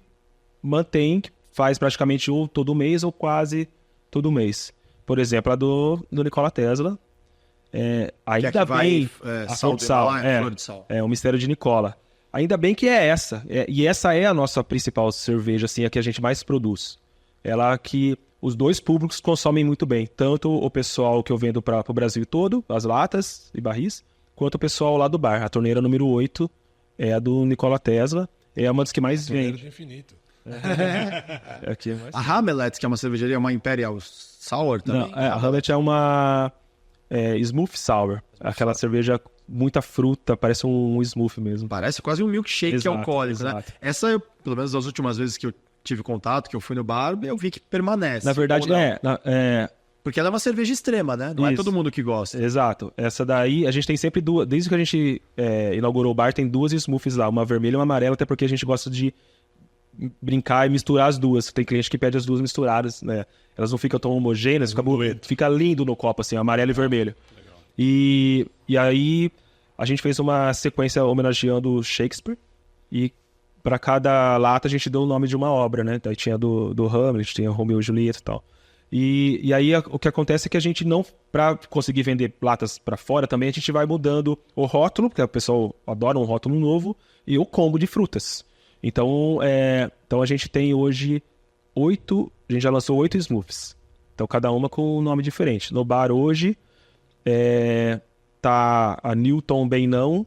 mantém, que faz praticamente ou todo mês ou quase todo mês. Por exemplo, a do Nikola Tesla. Ainda que vai, bem, a sal flor de de sal, Himalaia, flor de sal. o mistério de Nikola. Ainda bem que é essa. E essa é a nossa principal cerveja, assim, a que a gente mais produz. Ela que os dois públicos consomem muito bem. Tanto o pessoal que eu vendo para o Brasil todo, as latas e barris, quanto o pessoal lá do bar. A torneira número 8 é a do Nikola Tesla. É uma das que mais vem. De infinito. Aqui é mais... A Hamlet, que é uma cervejaria, uma Imperial Sour também. Não, a Hamlet é uma Smooth Sour. Aquela cerveja, muita fruta, parece um smooth mesmo. Parece quase um milkshake Exato, alcoólico, né? exato. Essa, pelo menos das últimas vezes que eu tive contato, que eu fui no bar, eu vi que permanece. Na verdade, Ou não. Porque Porque ela é uma cerveja extrema, né? Não é Isso. todo mundo que gosta. Exato. Essa daí, a gente tem sempre duas. Desde que a gente inaugurou o bar, tem duas smoothies lá, uma vermelha e uma amarela, até porque a gente gosta de brincar e misturar as duas. Tem cliente que pede as duas misturadas, né? Elas não ficam tão homogêneas, fica lindo no copo, assim, amarelo e vermelho. E aí, a gente fez uma sequência homenageando Shakespeare, e para cada lata a gente deu o nome de uma obra, né? Daí tinha do Hamlet, tinha Romeu e Julieta e tal. E aí o que acontece é que a gente não, para conseguir vender latas para fora também, a gente vai mudando o rótulo, porque o pessoal adora um rótulo novo, e o combo de frutas. Então a gente tem hoje a gente já lançou 8 smoothies. Então cada uma com um nome diferente. No bar hoje tá a Newton Bem Não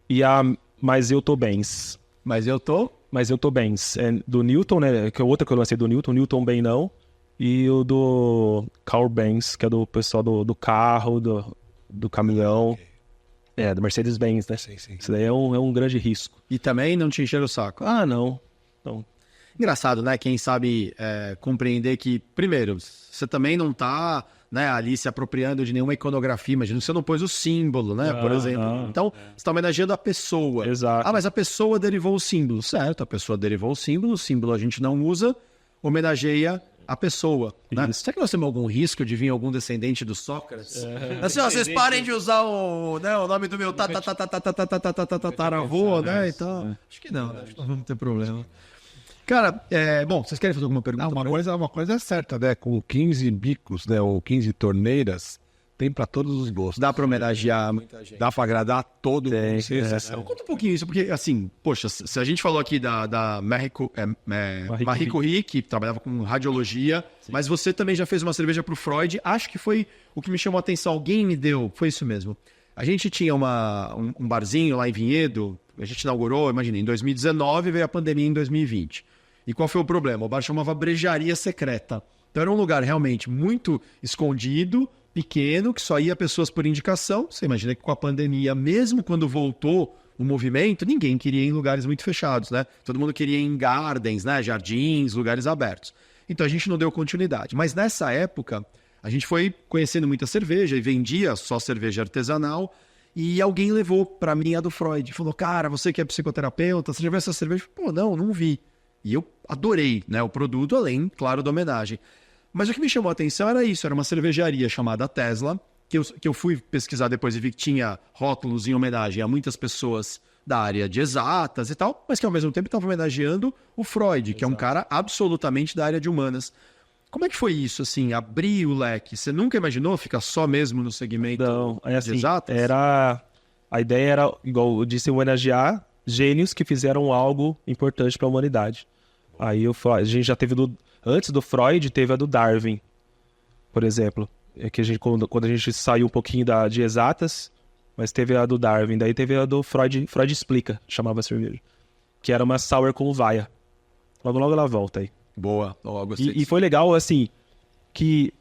e a Mas Eu Tô Bens. Mas eu tô... Mas Eu Tô Bens. É do Newton, né? Que é outra que eu lancei do Newton Bem Não. E o do Carl Benz, que é do pessoal do carro, do caminhão. Do Mercedes-Benz, né? Sim. Isso daí é um grande risco. E também não te encher o saco. Não. Engraçado, né? Quem sabe compreender que, primeiro, você também não tá, né, ali se apropriando de nenhuma iconografia. Imagina, você não pôs o símbolo, né? Por exemplo. não. Então, você está homenageando a pessoa. Exato. Ah, mas a pessoa derivou o símbolo. Certo, a pessoa derivou o símbolo a gente não usa, homenageia a pessoa, né? Isso. Será que nós temos algum risco de vir algum descendente do Sócrates? Assim, ó, vocês parem de usar o nome do meu tataravô, né? Então, acho que não, né? Acho que não vamos ter problema. Cara, bom, vocês querem fazer alguma pergunta? Uma coisa é certa, né? Com 15 bicos, né? Ou 15 torneiras, tem para todos os gostos. Dá pra homenagear muita gente. Dá para agradar todo mundo. sem é. exceção. Conta um pouquinho isso, porque, assim, poxa, se a gente falou aqui da Marie Curie, que trabalhava com radiologia, mas você também já fez uma cerveja pro Freud, acho que foi o que me chamou a atenção, alguém me deu, foi isso mesmo. A gente tinha um barzinho lá em Vinhedo, a gente inaugurou, imagina, em 2019, veio a pandemia em 2020. E qual foi o problema? O bar chamava Brejaria Secreta. Então era um lugar realmente muito escondido, pequeno, que só ia pessoas por indicação. Você imagina que com a pandemia, mesmo quando voltou o movimento, ninguém queria ir em lugares muito fechados, né? Todo mundo queria ir em gardens, né? Jardins, lugares abertos. Então a gente não deu continuidade. Mas nessa época, a gente foi conhecendo muita cerveja e vendia só cerveja artesanal. E alguém levou para mim a do Freud. Falou, cara, você que é psicoterapeuta, você já viu essa cerveja? Pô, não vi. E eu adorei, né, o produto, além, claro, da homenagem. Mas o que me chamou a atenção era isso, era uma cervejaria chamada Tesla, que eu fui pesquisar depois e vi que tinha rótulos em homenagem a muitas pessoas da área de exatas e tal, mas que ao mesmo tempo estava homenageando o Freud, que é um cara absolutamente da área de humanas. Como é que foi isso, assim, abrir o leque? Você nunca imaginou ficar só mesmo no segmento de exatas? A ideia era, igual eu disse, homenagear gênios que fizeram algo importante para a humanidade. Aí a gente já teve antes do Freud, teve a do Darwin, por exemplo. Que quando a gente saiu um pouquinho de exatas, mas teve a do Darwin, daí teve a do Freud Explica, chamava a cerveja. Que era uma sour com uvaia. Logo ela volta aí. Boa, eu gostei E foi legal, assim, que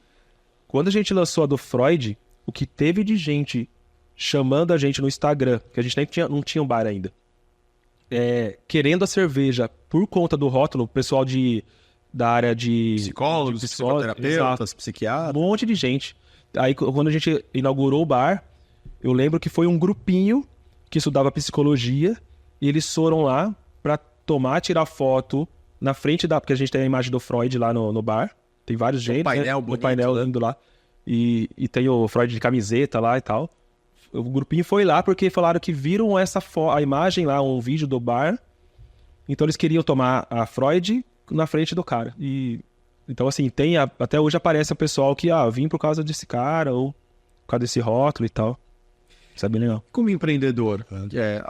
quando a gente lançou a do Freud, o que teve de gente chamando a gente no Instagram, que a gente não tinha um bar ainda, querendo a cerveja por conta do rótulo, o pessoal da área de Psicólogos, de psicoterapeutas, exato. psiquiatras. Um monte de gente. Aí, quando a gente inaugurou o bar, eu lembro que foi um grupinho que estudava psicologia e eles foram lá para tirar foto na frente porque a gente tem a imagem do Freud lá no bar. Tem vários jeitos, painel né? bonito, O painel né? lindo lá. E tem o Freud de camiseta lá e tal. O grupinho foi lá porque falaram que viram a imagem lá, um vídeo do bar. Então eles queriam tomar a Freud na frente do cara. Então, assim, até hoje aparece o pessoal que, vim por causa desse cara, ou por causa desse rótulo e tal. Isso é bem legal. Como empreendedor,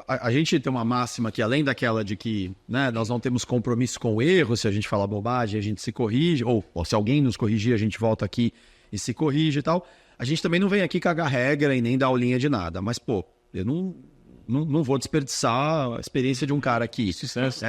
a gente tem uma máxima que, além daquela de que, né, nós não temos compromisso com o erro, se a gente falar bobagem, a gente se corrige, ou se alguém nos corrigir, a gente volta aqui e se corrige e tal. A gente também não vem aqui cagar regra e nem dar aulinha de nada. Mas, pô, eu não vou desperdiçar a experiência de um cara aqui. Sucesso.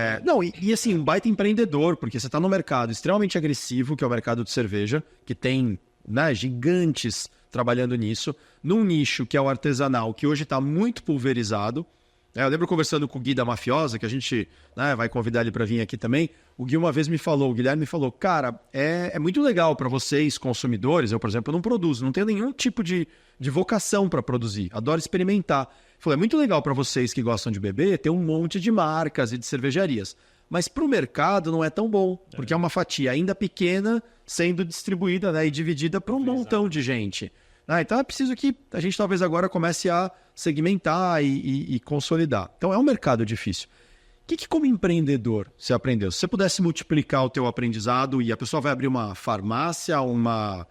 E assim, um baita empreendedor, porque você está no mercado extremamente agressivo, que é o mercado de cerveja, que tem, né, gigantes trabalhando nisso, num nicho que é o artesanal, que hoje está muito pulverizado. Eu lembro conversando com o Gui da Mafiosa, que a gente, né, vai convidar ele para vir aqui também. O Gui uma vez o Guilherme me falou, cara, é muito legal para vocês, consumidores. Eu, por exemplo, não produzo, não tenho nenhum tipo de vocação para produzir, adoro experimentar. Ele falou, é muito legal para vocês que gostam de beber ter um monte de marcas e de cervejarias. Mas para o mercado não é tão bom, porque é uma fatia ainda pequena sendo distribuída, né, e dividida para um montão de gente. Então é preciso que a gente talvez agora comece a segmentar e consolidar. Então é um mercado difícil. O que como empreendedor você aprendeu? Se você pudesse multiplicar o teu aprendizado e a pessoa vai abrir uma farmácia, uma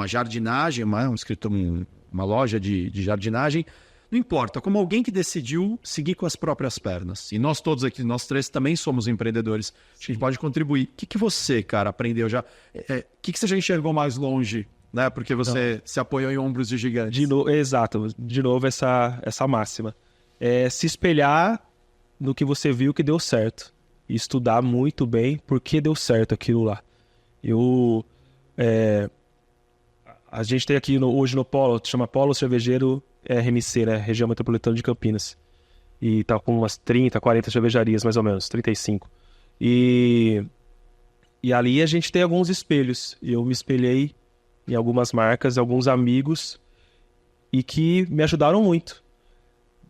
jardinagem, uma loja de jardinagem, não importa, como alguém que decidiu seguir com as próprias pernas. E nós todos aqui, nós três também somos empreendedores. A gente pode contribuir. O que você, cara, aprendeu já? O que você já enxergou mais longe? Né? Porque você se apoiou em ombros de gigantes. Exato. De novo, essa máxima. Se espelhar no que você viu que deu certo. E estudar muito bem por que deu certo aquilo lá. A gente tem aqui hoje no Polo, chama Polo Cervejeiro RMC, né? Região Metropolitana de Campinas. E tá com umas 30, 40 cervejarias, mais ou menos, 35. E ali a gente tem alguns espelhos. E eu me espelhei em algumas marcas, alguns amigos, e que me ajudaram muito.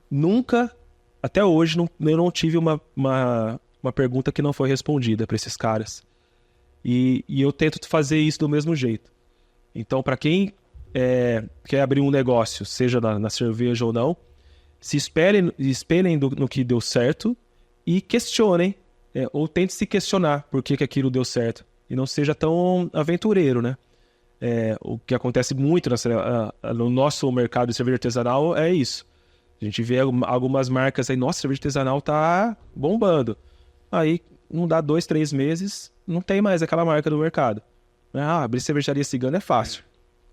Nunca, até hoje, eu não tive uma pergunta que não foi respondida para esses caras. E eu tento fazer isso do mesmo jeito. Então, para quem quer abrir um negócio, seja na cerveja ou não, se espelhem no que deu certo e questionem, ou tente se questionar por que aquilo deu certo. E não seja tão aventureiro, né? O que acontece muito no nosso mercado de cerveja artesanal é isso. A gente vê algumas marcas aí, nossa, cerveja artesanal tá bombando. Aí, não dá 2, 3 meses, não tem mais aquela marca no mercado. Abrir cervejaria cigana é fácil.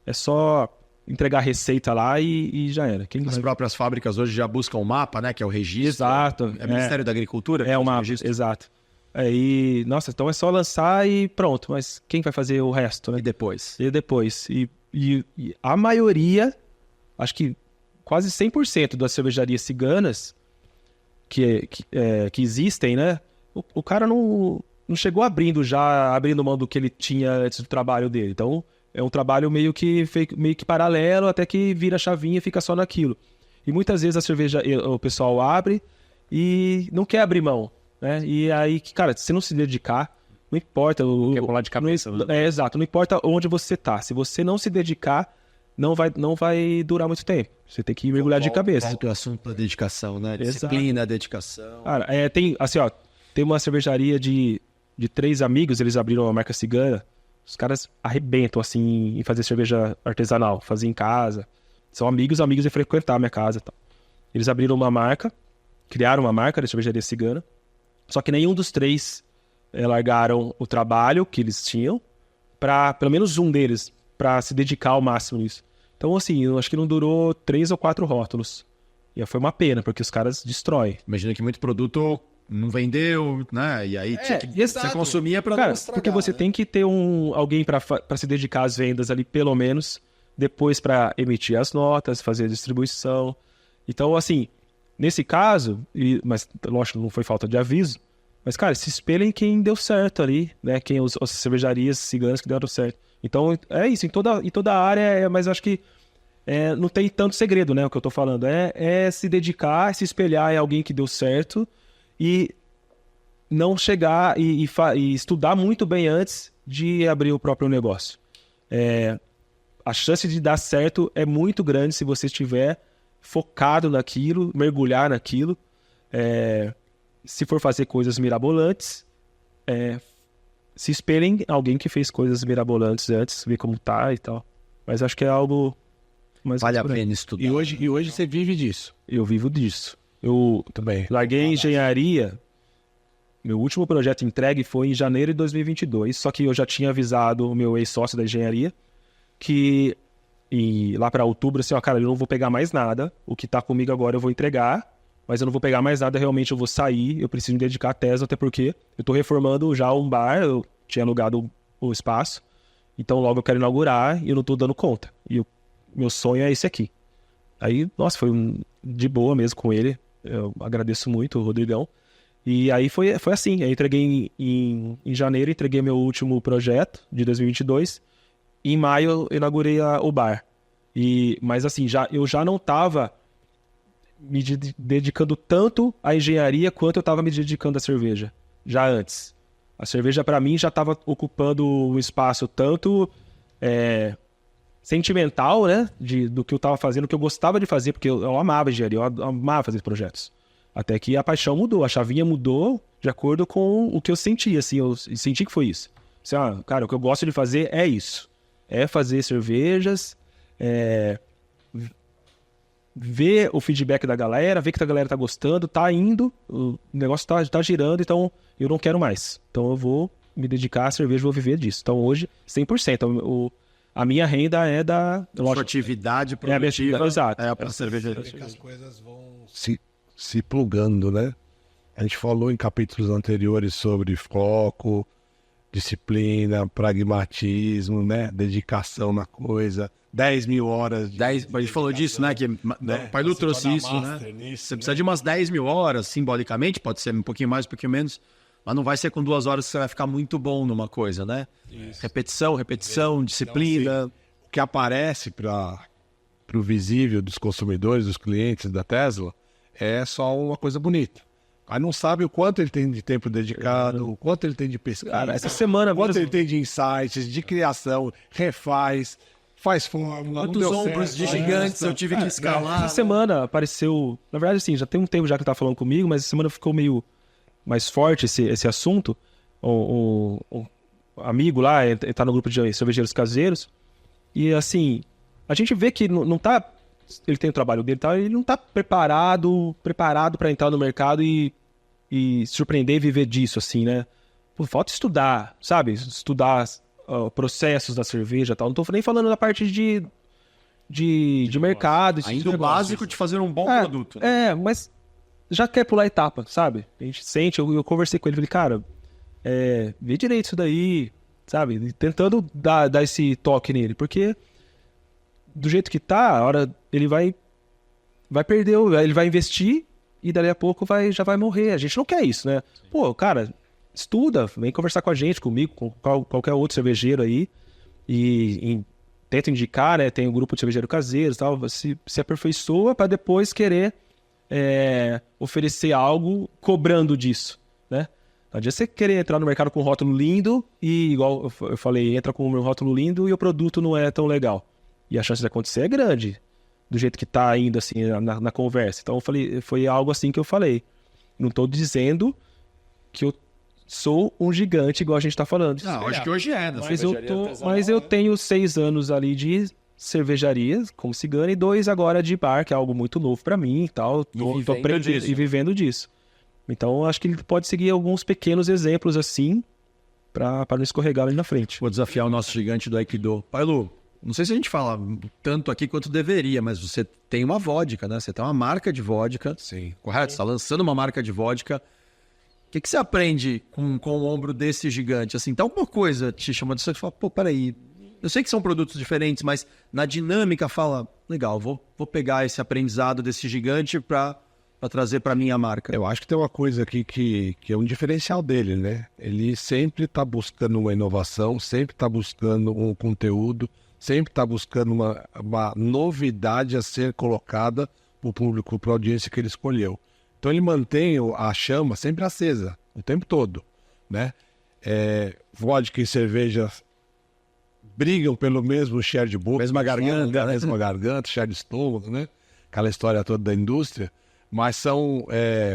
É só entregar a receita lá e já era. As próprias fábricas hoje já buscam o mapa, né? Que é o registro. Exato. É o Ministério da Agricultura? É o mapa, exato. Nossa, então é só lançar e pronto. Mas quem vai fazer o resto, né? E depois? E a maioria, acho que quase 100% das cervejarias ciganas que existem, né? O cara não chegou abrindo mão do que ele tinha antes do trabalho dele. Então, é um trabalho meio que paralelo, até que vira a chavinha e fica só naquilo. E muitas vezes o pessoal abre e não quer abrir mão, né? E aí, cara, se não se dedicar, não importa. Quer pular de cabeça. Exato, não importa onde você tá. Se você não se dedicar, não vai durar muito tempo. Você tem que mergulhar de cabeça. Volta o assunto da dedicação, né? Disciplina, dedicação. Cara, tem uma cervejaria de 3 amigos, eles abriram uma marca cigana. Os caras arrebentam, assim, em fazer cerveja artesanal, fazer em casa. São amigos de frequentar a minha casa e tal. Eles abriram uma marca, criaram uma marca de cervejaria cigana, só que nenhum dos 3 largaram o trabalho que eles tinham, pelo menos um deles, para se dedicar ao máximo nisso. Então, assim, eu acho que não durou 3 ou 4 rótulos. E foi uma pena, porque os caras destroem. Imagina que muito produto não vendeu, né? E aí tinha que você consumia para não estragar. Porque você tem que ter alguém para se dedicar às vendas ali, pelo menos, depois para emitir as notas, fazer a distribuição. Então, assim, nesse caso, mas lógico, não foi falta de aviso, Mas, cara, se espelha em quem deu certo ali, né? Quem as cervejarias ciganas que deram certo. Então, é isso, em toda a área, mas eu acho que não tem tanto segredo, né? O que eu tô falando. É se dedicar, se espelhar em alguém que deu certo e não chegar e estudar muito bem antes de abrir o próprio negócio. A chance de dar certo é muito grande se você estiver focado naquilo, mergulhar naquilo. Se for fazer coisas mirabolantes, se espelhem em alguém que fez coisas mirabolantes antes, ver como tá e tal. Mas acho que é algo mais... Vale a pena estudar. E hoje você vive disso. Eu vivo disso. Eu Também. larguei a engenharia. Meu último projeto entregue foi em janeiro de 2022, só que eu já tinha avisado o meu ex-sócio da engenharia que lá para outubro, assim, ó, cara, eu não vou pegar mais nada, o que tá comigo agora eu vou entregar, mas eu não vou pegar mais nada, realmente eu vou sair, eu preciso me dedicar à tese, até porque eu tô reformando já um bar, eu tinha alugado o espaço, então logo eu quero inaugurar e eu não tô dando conta. E meu sonho é esse aqui. Aí, nossa, foi de boa mesmo com ele, eu agradeço muito o Rodrigão. E aí foi assim, eu entreguei em janeiro, entreguei meu último projeto de 2022, e em maio eu inaugurei o bar. Mas assim, eu já não estava me dedicando tanto à engenharia quanto eu estava me dedicando à cerveja, já antes. A cerveja para mim já estava ocupando um espaço tanto sentimental, né, do que eu estava fazendo, que eu gostava de fazer, porque eu amava engenharia, eu amava fazer projetos. Até que a paixão mudou, a chavinha mudou de acordo com o que eu senti, assim, eu senti que foi isso. Assim, cara, o que eu gosto de fazer é isso. É fazer cervejas, ver o feedback da galera, ver que a galera tá gostando, tá indo, o negócio tá girando, então eu não quero mais. Então eu vou me dedicar à cerveja, vou viver disso. Então hoje, 100%. A minha renda é da... Sua atividade produtiva. Exato. É a cerveja. Que as coisas vão se plugando, né? A gente falou em capítulos anteriores sobre foco, disciplina, pragmatismo, né? Dedicação na coisa, 10 mil horas. A gente falou disso, né? Que o Pailu trouxe isso, né? Você precisa de umas 10 mil horas, simbolicamente, pode ser um pouquinho mais, um pouquinho menos, mas não vai ser com 2 horas que você vai ficar muito bom numa coisa, né? Isso. Repetição, disciplina. Então, assim, o que aparece para o visível dos consumidores, dos clientes da Tesla, é só uma coisa bonita. Aí não sabe o quanto ele tem de tempo dedicado, o quanto ele tem de pesquisa. Cara, essa semana... Quanto ele tem de insights, de criação, faz fórmula. Quantos ombros de gigantes eu tive que escalar. Essa semana apareceu... Na verdade, assim, já tem um tempo já que ele tá falando comigo, mas essa semana ficou meio mais forte esse assunto. Um amigo lá, ele tá no grupo de cervejeiros caseiros. E, assim, a gente vê que não tá... Ele tem o trabalho dele e tal, ele não tá preparado para entrar no mercado e surpreender e viver disso, assim, né? Pô, falta estudar, sabe? Estudar processos da cerveja e tal. Não tô nem falando da parte de mercado. Ainda o básico de fazer um bom produto. Né? Mas já quer pular etapa, sabe? A gente sente, eu conversei com ele, falei, cara, vê direito isso daí, sabe? Tentando dar esse toque nele, porque do jeito que tá, a hora ele vai perder, ele vai investir e dali a pouco já vai morrer. A gente não quer isso, né? Pô, cara, estuda, vem conversar com a gente, comigo, com qualquer outro cervejeiro aí e tenta indicar, né? Tem um grupo de cervejeiros caseiros e tal, se aperfeiçoa para depois querer oferecer algo cobrando disso, né? Não adianta você querer entrar no mercado com um rótulo lindo e, igual eu falei, entra com um rótulo lindo e o produto não é tão legal. E a chance de acontecer é grande, do jeito que tá ainda, assim, na conversa. Então, foi algo assim que eu falei. Não tô dizendo que eu sou um gigante, igual a gente tá falando. Não, acho que hoje é. Mas eu tenho 6 anos ali de cervejaria, como cigana, e 2 agora de bar, que é algo muito novo pra mim e tal. Tô aprendendo e vivendo disso. Então, acho que ele pode seguir alguns pequenos exemplos, assim, pra não escorregar ali na frente. Vou desafiar o nosso gigante do Aikido. Pailu, não sei se a gente fala tanto aqui quanto deveria, mas você tem uma vodka, né? Você tem uma marca de vodka. Sim. Correto? Você está lançando uma marca de vodka. O que você aprende com o ombro desse gigante? Assim, tá alguma coisa te chamando de você fala, pô, peraí. Eu sei que são produtos diferentes, mas na dinâmica fala, legal, vou pegar esse aprendizado desse gigante para para trazer para minha marca? Eu acho que tem uma coisa aqui que é um diferencial dele, né? Ele sempre está buscando uma inovação, sempre está buscando um conteúdo, sempre está buscando uma novidade a ser colocada para o público, para a audiência que ele escolheu. Então ele mantém a chama sempre acesa, o tempo todo, né? Vodka e cerveja brigam pelo mesmo share de boca, mesma garganta, share de estômago, né? Aquela história toda da indústria, mas são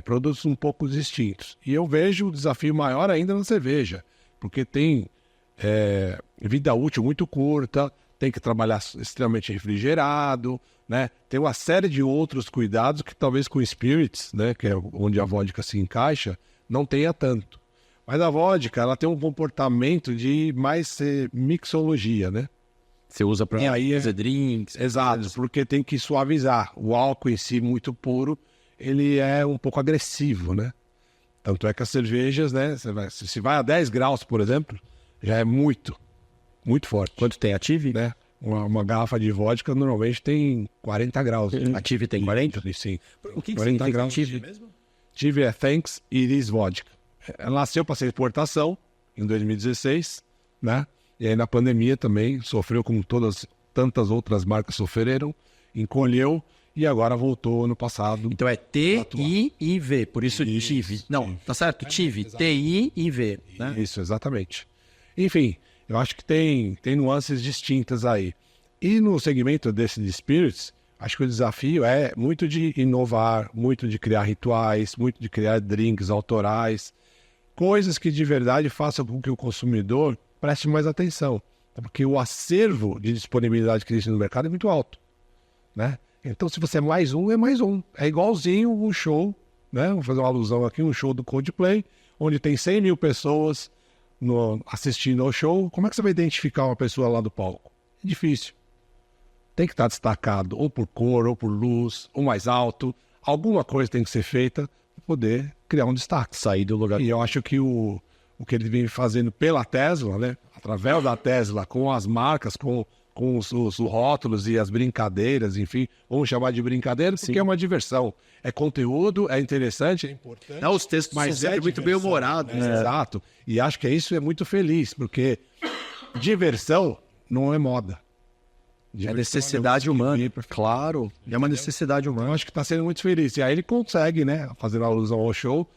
produtos um pouco distintos. E eu vejo o desafio maior ainda na cerveja, porque tem vida útil muito curta, tem que trabalhar extremamente refrigerado, né? Tem uma série de outros cuidados que talvez com spirits, né, que é onde a vodka se encaixa, não tenha tanto. Mas a vodka, ela tem um comportamento de mais mixologia, né? Você usa para fazer drinks. Exato, porque tem que suavizar. O álcool em si, muito puro, ele é um pouco agressivo, né? Tanto é que as cervejas, né? Se vai a 10 graus, por exemplo, já é muito forte. Quanto tem a Tive? Né? Uma garrafa de vodka normalmente tem 40 graus. A Tive tem 40? Sim. O que 40 graus. Tive mesmo? Tive Thanks It Is Vodka. Ela nasceu para ser exportação em 2016, né? E aí na pandemia também sofreu como tantas outras marcas sofreram, encolheu e agora voltou ano passado. Então é T-I-I-V, por isso Tive. Não, tá certo? Tive, T-I-I-V. Né? Isso, exatamente. Enfim, eu acho que tem nuances distintas aí. E no segmento desse de spirits, acho que o desafio é muito de inovar, muito de criar rituais, muito de criar drinks autorais, coisas que de verdade façam com que o consumidor preste mais atenção. Porque o acervo de disponibilidade que existe no mercado é muito alto, né? Então, se você é mais um, é mais um. É igualzinho um show, né? Vou fazer uma alusão aqui, um show do Coldplay, onde tem 100 mil pessoas assistindo ao show. Como é que você vai identificar uma pessoa lá do palco? É difícil. Tem que estar destacado, ou por cor, ou por luz, ou mais alto. Alguma coisa tem que ser feita para poder criar um destaque. Sair do lugar. E eu acho que o que ele vem fazendo pela Tesla, né? Através da Tesla, com as marcas, com os rótulos e as brincadeiras, enfim, vamos chamar de brincadeira, porque é uma diversão. É conteúdo, é interessante, é importante. Não, os textos mas são sempre muito bem humorados. Né? Exato. E acho que isso é muito feliz, porque diversão não é moda. É necessidade humana. Claro, é uma necessidade humana. Eu acho que está sendo muito feliz. E aí ele consegue, né, fazendo alusão ao show,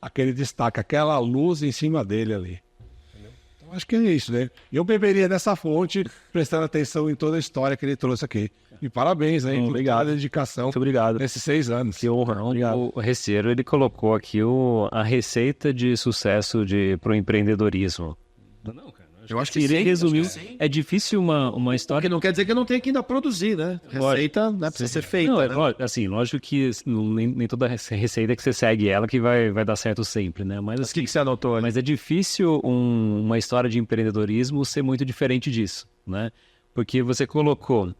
aquele destaque, aquela luz em cima dele ali. Acho que é isso, né? Eu beberia dessa fonte, prestando atenção em toda a história que ele trouxe aqui. E parabéns aí por toda a dedicação. Muito obrigado. Nesses 6 anos. Que honra. Obrigado. O Receiro, ele colocou aqui a receita de sucesso para o empreendedorismo. Não, cara. Eu acho que ele sim, resumiu. acho que sim. É difícil uma história. Porque não quer dizer que eu não tenha que ainda produzir, né? Receita, né? Precisa ser feita. Não, né? assim, lógico que nem toda receita que você segue ela que vai dar certo sempre, né? Mas O assim, que você anotou ali? mas é difícil uma história de empreendedorismo ser muito diferente disso, né? Porque você colocou,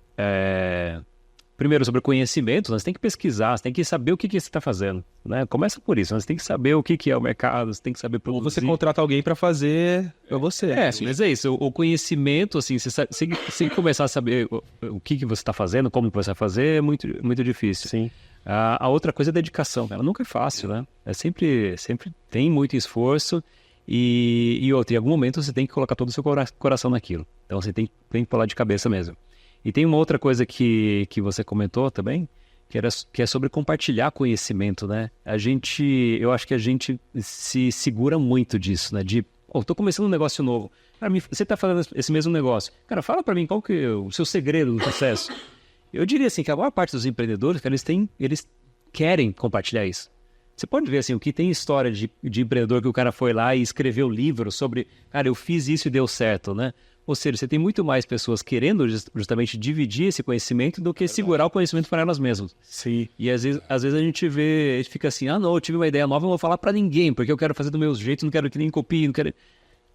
primeiro, sobre conhecimento, você tem que pesquisar, você tem que saber o que você está fazendo, né? Começa por isso, você tem que saber o que é o mercado, você tem que saber produzir. Ou você contrata alguém para fazer para você. Mas é isso, o conhecimento, assim, sem começar a saber o que você está fazendo, como você vai fazer, é muito, muito difícil. Sim. A outra coisa é a dedicação, ela nunca é fácil, né? Sempre tem muito esforço e em algum momento você tem que colocar todo o seu coração naquilo. Então você tem que pular de cabeça mesmo. E tem uma outra coisa que você comentou também, que é sobre compartilhar conhecimento, né? Eu acho que a gente se segura muito disso, né? Tô começando um negócio novo. Cara, você tá fazendo esse mesmo negócio. Cara, fala para mim qual que é o seu segredo do sucesso. Eu diria assim que a maior parte dos empreendedores, cara, eles querem compartilhar isso. Você pode ver assim, o que tem história de empreendedor que o cara foi lá e escreveu livro sobre, cara, eu fiz isso e deu certo, né? Ou seja, você tem muito mais pessoas querendo justamente dividir esse conhecimento do que segurar o conhecimento para elas mesmas. Sim. E às vezes a gente fica assim, não, eu tive uma ideia nova, eu não vou falar para ninguém, porque eu quero fazer do meu jeito, não quero que ninguém copie, não quero...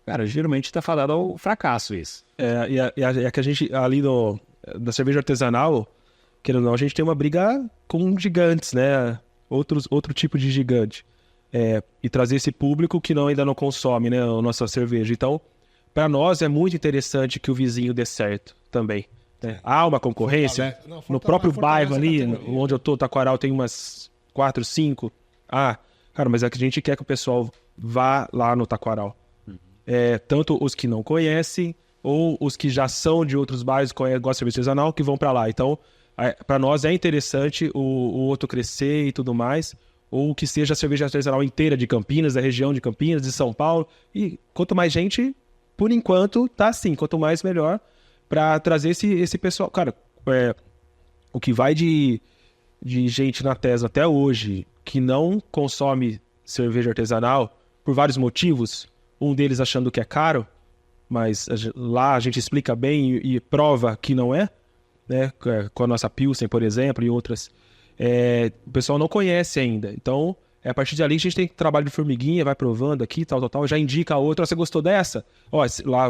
Cara, geralmente está falando ao fracasso isso. E que a gente, ali da cerveja artesanal, querendo ou não, a gente tem uma briga com gigantes, né? Outro tipo de gigante. E trazer esse público que ainda não consome, né, a nossa cerveja. Então, para nós é muito interessante que o vizinho dê certo também. Há uma concorrência. No próprio bairro ali, onde eu tô, Taquaral, tem 4, 5. Cara, mas é que a gente quer que o pessoal vá lá no Taquaral. Tanto os que não conhecem, ou os que já são de outros bairros, gostam de cerveja artesanal, que vão para lá. Então, para nós é interessante o outro crescer e tudo mais, ou que seja a cerveja artesanal inteira de Campinas, da região de Campinas, de São Paulo. E quanto mais gente, por enquanto, tá assim. Quanto mais, melhor, para trazer esse pessoal. Cara, o que vai de gente na Tesla até hoje que não consome cerveja artesanal por vários motivos, um deles achando que é caro, mas lá a gente explica bem e prova que não é, né? Com a nossa Pilsen, por exemplo, e outras. O pessoal não conhece ainda. Então, a partir de ali a gente tem trabalho de formiguinha, vai provando aqui, tal, já indica a outra. Você gostou dessa?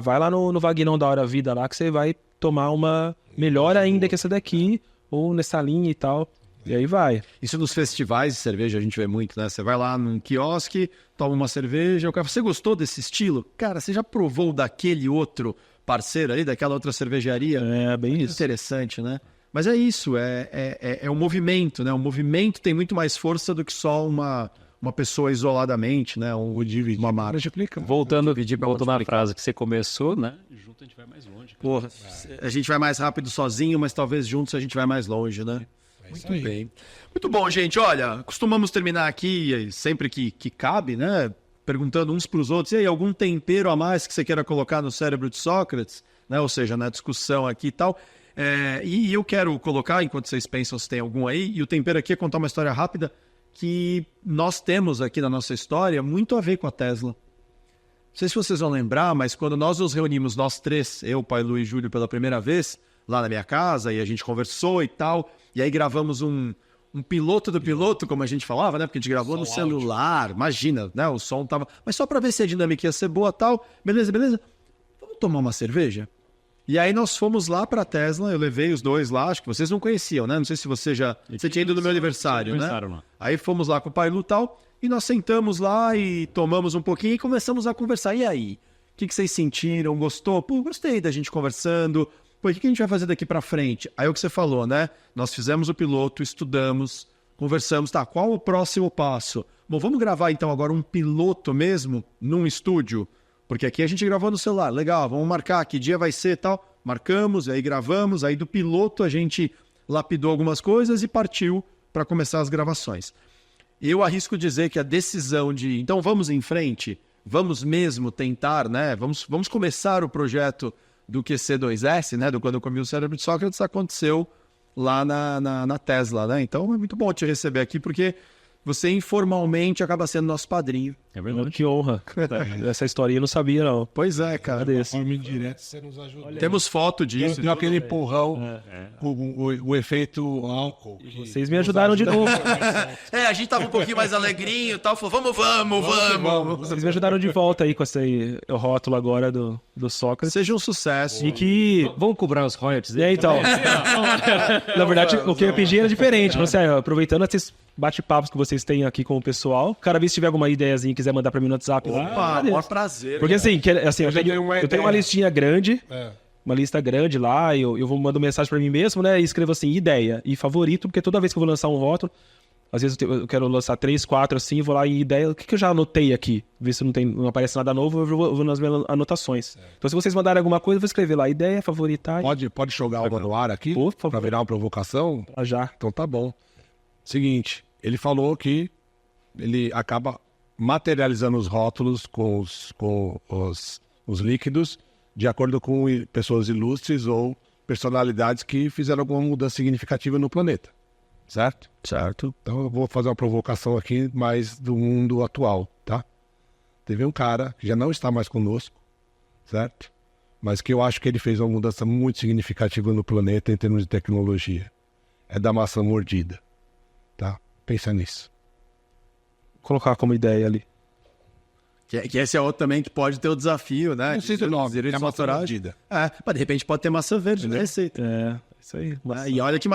Vai lá no Vagnão da Hora Vida lá que você vai tomar uma melhor ainda que essa daqui, ou nessa linha e tal. E aí vai. Isso nos festivais de cerveja a gente vê muito, né? Você vai lá num quiosque, toma uma cerveja, o cara, você gostou desse estilo? Cara, você já provou daquele outro parceiro ali, daquela outra cervejaria? Bem isso. Interessante, né? Mas é isso, é um movimento, né? O movimento tem muito mais força do que só uma pessoa isoladamente, né? Uma marca. Voltando na frase que você começou, né? Junto a gente vai mais longe. Porra, a gente vai mais rápido sozinho, mas talvez juntos a gente vai mais longe, né? Muito bem. Muito bom, gente. Olha, costumamos terminar aqui, sempre que cabe, né? Perguntando uns para os outros, e aí, algum tempero a mais que você queira colocar no cérebro de Sócrates? Né? Ou seja, na discussão aqui e tal. E eu quero colocar, enquanto vocês pensam se tem algum aí, e o tempero aqui é contar uma história rápida que nós temos aqui na nossa história muito a ver com a Tesla. Não sei se vocês vão lembrar, mas quando nós nos reunimos, nós três, eu, Pai Lu e Júlio, pela primeira vez, lá na minha casa, e a gente conversou e tal, e aí gravamos um piloto do piloto, como a gente falava, né? Porque a gente gravou no celular, imagina, né? O som tava... Mas só para ver se a dinâmica ia ser boa e tal. Beleza. Vamos tomar uma cerveja? E aí nós fomos lá para a Tesla, eu levei os dois lá, acho que vocês não conheciam, né? Não sei se você tinha ido no meu aniversário, né? Aí fomos lá com o Pai Lu e tal, e nós sentamos lá e tomamos um pouquinho e começamos a conversar. E aí? O que vocês sentiram? Gostou? Pô, gostei da gente conversando. Pô, o que a gente vai fazer daqui para frente? Aí é o que você falou, né? Nós fizemos o piloto, estudamos, conversamos. Tá, qual o próximo passo? Bom, vamos gravar então agora um piloto mesmo num estúdio? Porque aqui a gente gravou no celular. Legal, vamos marcar que dia vai ser e tal. Marcamos, aí gravamos. Aí do piloto a gente lapidou algumas coisas e partiu para começar as gravações. Eu arrisco dizer que a decisão de, então vamos em frente, vamos mesmo tentar, né? Vamos começar o projeto do QC2S, né? Do Quando Eu Comi o Cérebro de Sócrates, aconteceu lá na Tesla, né? Então é muito bom te receber aqui, porque você informalmente acaba sendo nosso padrinho. É verdade. Que honra. Essa historinha eu não sabia, não. Pois é, cara. De forma indireta, você nos ajudou. Temos foto disso. Deu aquele empurrão, o efeito álcool. Vocês me ajudaram de novo. A gente tava um pouquinho mais alegrinho e tal, falou, vamos. Vocês me ajudaram de volta aí com esse rótulo agora do Sócrates. Seja um sucesso. E que... Vamos cobrar os royalties? Então. Na verdade, o que eu pedi era diferente. Assim, aproveitando esses bate-papos que vocês têm aqui com o pessoal, cada vez que tiver alguma ideiazinha e quiser mandar pra mim no WhatsApp. Opa, maior prazer. Porque assim, eu tenho uma listinha grande, É. uma lista grande lá, e eu vou mandar mensagem pra mim mesmo, né? E escrevo assim, ideia e favorito, porque toda vez que eu vou lançar um rótulo, às vezes eu quero lançar 3, 4 assim, vou lá em ideia, o que eu já anotei aqui? Ver se não aparece nada novo, eu vou nas minhas anotações. Então se vocês mandarem alguma coisa, eu vou escrever lá, ideia, favoritar. Pode jogar algo no ar aqui? Por favor. Pra virar uma provocação? Já. Então tá bom. Seguinte, ele falou que ele acaba materializando os rótulos com os líquidos de acordo com pessoas ilustres ou personalidades que fizeram alguma mudança significativa no planeta. Certo? Certo. Então eu vou fazer uma provocação aqui mais do mundo atual, tá? Teve um cara que já não está mais conosco, certo? Mas que eu acho que ele fez uma mudança muito significativa no planeta em termos de tecnologia. É da maçã mordida, tá? Pensa nisso. Vou colocar como ideia ali. Que esse é outro também que pode ter o desafio, né? Não sei se o nome, direitos é maçã autorais. mordida. Mas de repente pode ter maçã verde na receita. Isso aí. E olha que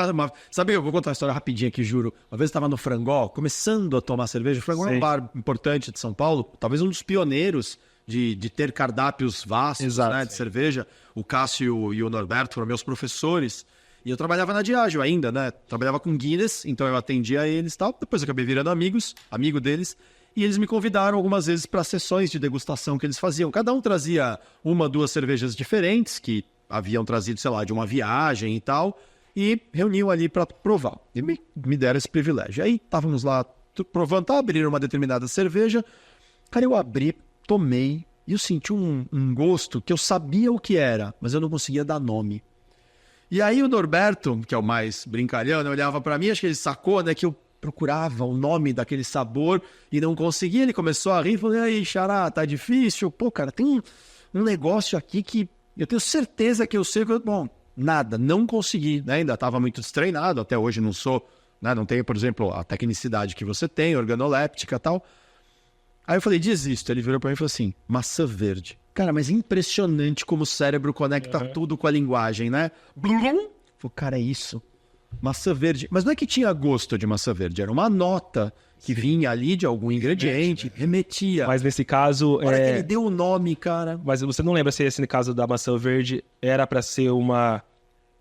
sabe, eu vou contar uma história rapidinha aqui, juro. Uma vez eu estava no Frangó, começando a tomar cerveja. O Frangó é um bar importante de São Paulo, talvez um dos pioneiros de ter cardápios vastos, né, de cerveja. O Cássio e o Norberto foram meus professores. E eu trabalhava na Diageo ainda, né? Trabalhava com Guinness, então eu atendia eles e tal. Depois eu acabei virando amigo deles. E eles me convidaram algumas vezes para sessões de degustação que eles faziam. Cada um trazia 1, 2 cervejas diferentes, que haviam trazido, sei lá, de uma viagem e tal. E reuniam ali para provar. E me deram esse privilégio. Aí estávamos lá provando, abriram uma determinada cerveja. Cara, eu abri, tomei, e eu senti um gosto que eu sabia o que era, mas eu não conseguia dar nome. E aí o Norberto, que é o mais brincalhão, né, olhava para mim, acho que ele sacou, né, que eu procurava o nome daquele sabor e não conseguia. Ele começou a rir e falou: e aí, Xará, tá difícil? Pô, cara, tem um negócio aqui que eu tenho certeza que eu sei. Bom, nada, não consegui, né? Ainda estava muito destreinado, até hoje não sou, né? Não tenho, por exemplo, a tecnicidade que você tem, organoléptica e tal. Aí eu falei: desisto. Ele virou para mim e falou assim: maçã verde. Cara, mas impressionante como o cérebro conecta tudo com a linguagem, né? Blum. Falei: cara, é isso. Maçã verde. Mas não é que tinha gosto de maçã verde, era uma nota que vinha ali de algum ingrediente, remetia. Mas nesse caso... Na hora que ele deu o nome, cara... Mas você não lembra se esse caso da maçã verde era para ser uma...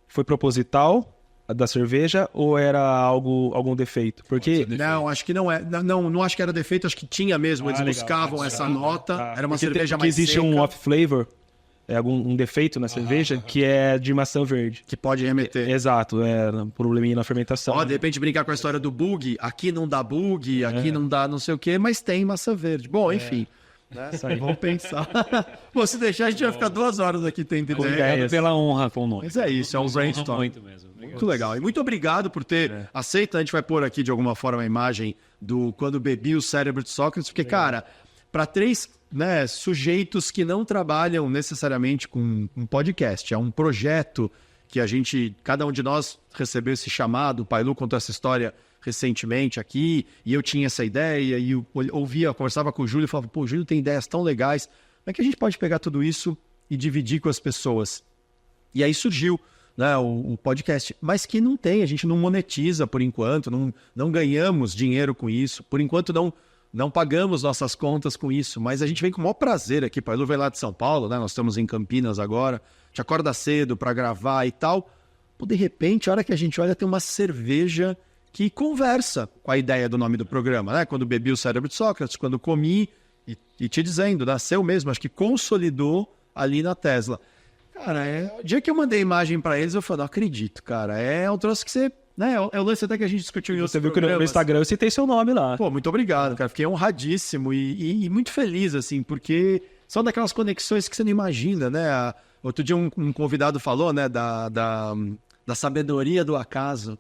Foi proposital da cerveja ou era algum defeito? Porque... Não, acho que não é. Não acho que era defeito, acho que tinha mesmo. Eles legal. buscavam essa nota. Era uma Porque cerveja porque mais existe seca, um off-flavor, um defeito na cerveja, que é de maçã verde. que pode remeter. Exato, um probleminha na fermentação. Ó, de repente brincar com a história do bug. Aqui não dá bug, aqui não dá não sei o quê, mas tem maçã verde. Bom, enfim. Né? Vamos pensar. Pô, se deixar, a gente vai ficar 2 horas aqui tendo ideia. Obrigado pela honra com o nome. Mas é isso, é um brainstorm. Muito mesmo. Muito legal. E muito obrigado por ter aceito. A gente vai pôr aqui de alguma forma a imagem do Quando Bebi o Cérebro de Sócrates, porque, cara, para 3, né, sujeitos que não trabalham necessariamente com um podcast, é um projeto que cada um de nós recebeu esse chamado. O Pailu contou essa história recentemente aqui, e eu tinha essa ideia, e eu conversava com o Júlio e falava: pô, o Júlio tem ideias tão legais, como é que a gente pode pegar tudo isso e dividir com as pessoas? E aí surgiu, né, o podcast, mas que não tem, a gente não monetiza por enquanto, não ganhamos dinheiro com isso, por enquanto não pagamos nossas contas com isso, mas a gente vem com o maior prazer aqui. Pailu vem lá de São Paulo, né? Nós estamos em Campinas agora, a gente acorda cedo para gravar e tal. Pô, de repente, a hora que a gente olha, tem uma cerveja que conversa com a ideia do nome do programa, né? Quando bebi o Cérebro de Sócrates, quando comi, e te dizendo, nasceu mesmo, acho que consolidou ali na Tesla. Cara, o dia que eu mandei a imagem para eles, eu falei: não acredito, cara. É um troço que você... Né? É o lance até que a gente discutiu em outros Você viu que programas. no Instagram eu citei seu nome lá. Pô, muito obrigado, cara. Fiquei honradíssimo e muito feliz, assim, porque são daquelas conexões que você não imagina, né? Outro dia um convidado falou, né, da sabedoria do acaso.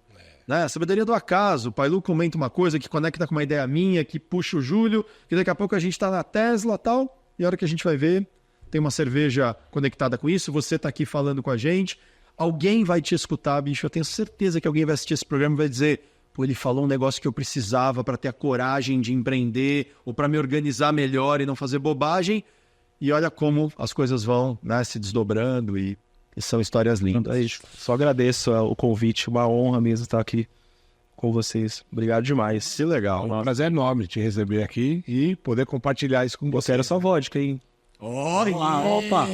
Né? A sabedoria do acaso. O Pailu comenta uma coisa que conecta com uma ideia minha, que puxa o Júlio, que daqui a pouco a gente tá na Tesla e tal, e a hora que a gente vai ver, tem uma cerveja conectada com isso, você tá aqui falando com a gente. Alguém vai te escutar, bicho. Eu tenho certeza que alguém vai assistir esse programa e vai dizer: pô, ele falou um negócio que eu precisava para ter a coragem de empreender ou para me organizar melhor e não fazer bobagem. E olha como as coisas vão, né, se desdobrando e são histórias lindas. É isso. Só agradeço o convite, uma honra mesmo estar aqui com vocês. Obrigado demais. Que legal. É um prazer enorme te receber aqui e poder compartilhar isso com Você você. era só vodka, hein? Opa!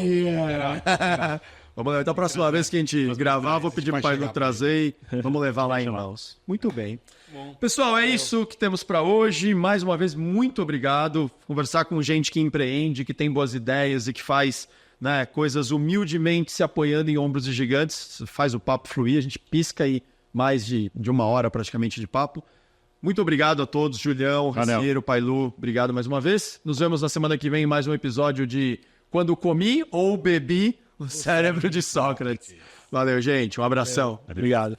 Vamos lá, então a próxima vez que a gente gravar, vou pedir pro Pailu trazer e vamos levar lá em mãos. Muito bem. Pessoal, é isso que temos para hoje. Mais uma vez, muito obrigado. Conversar com gente que empreende, que tem boas ideias e que faz, né, coisas humildemente se apoiando em ombros de gigantes. Faz o papo fluir, a gente pisca aí mais de 1 hora praticamente de papo. Muito obrigado a todos, Julião, Raciero, Pailu, obrigado mais uma vez. Nos vemos na semana que vem em mais um episódio de Quando Comi ou Bebi o Cérebro de Sócrates. Valeu, gente. Um abração. Obrigado.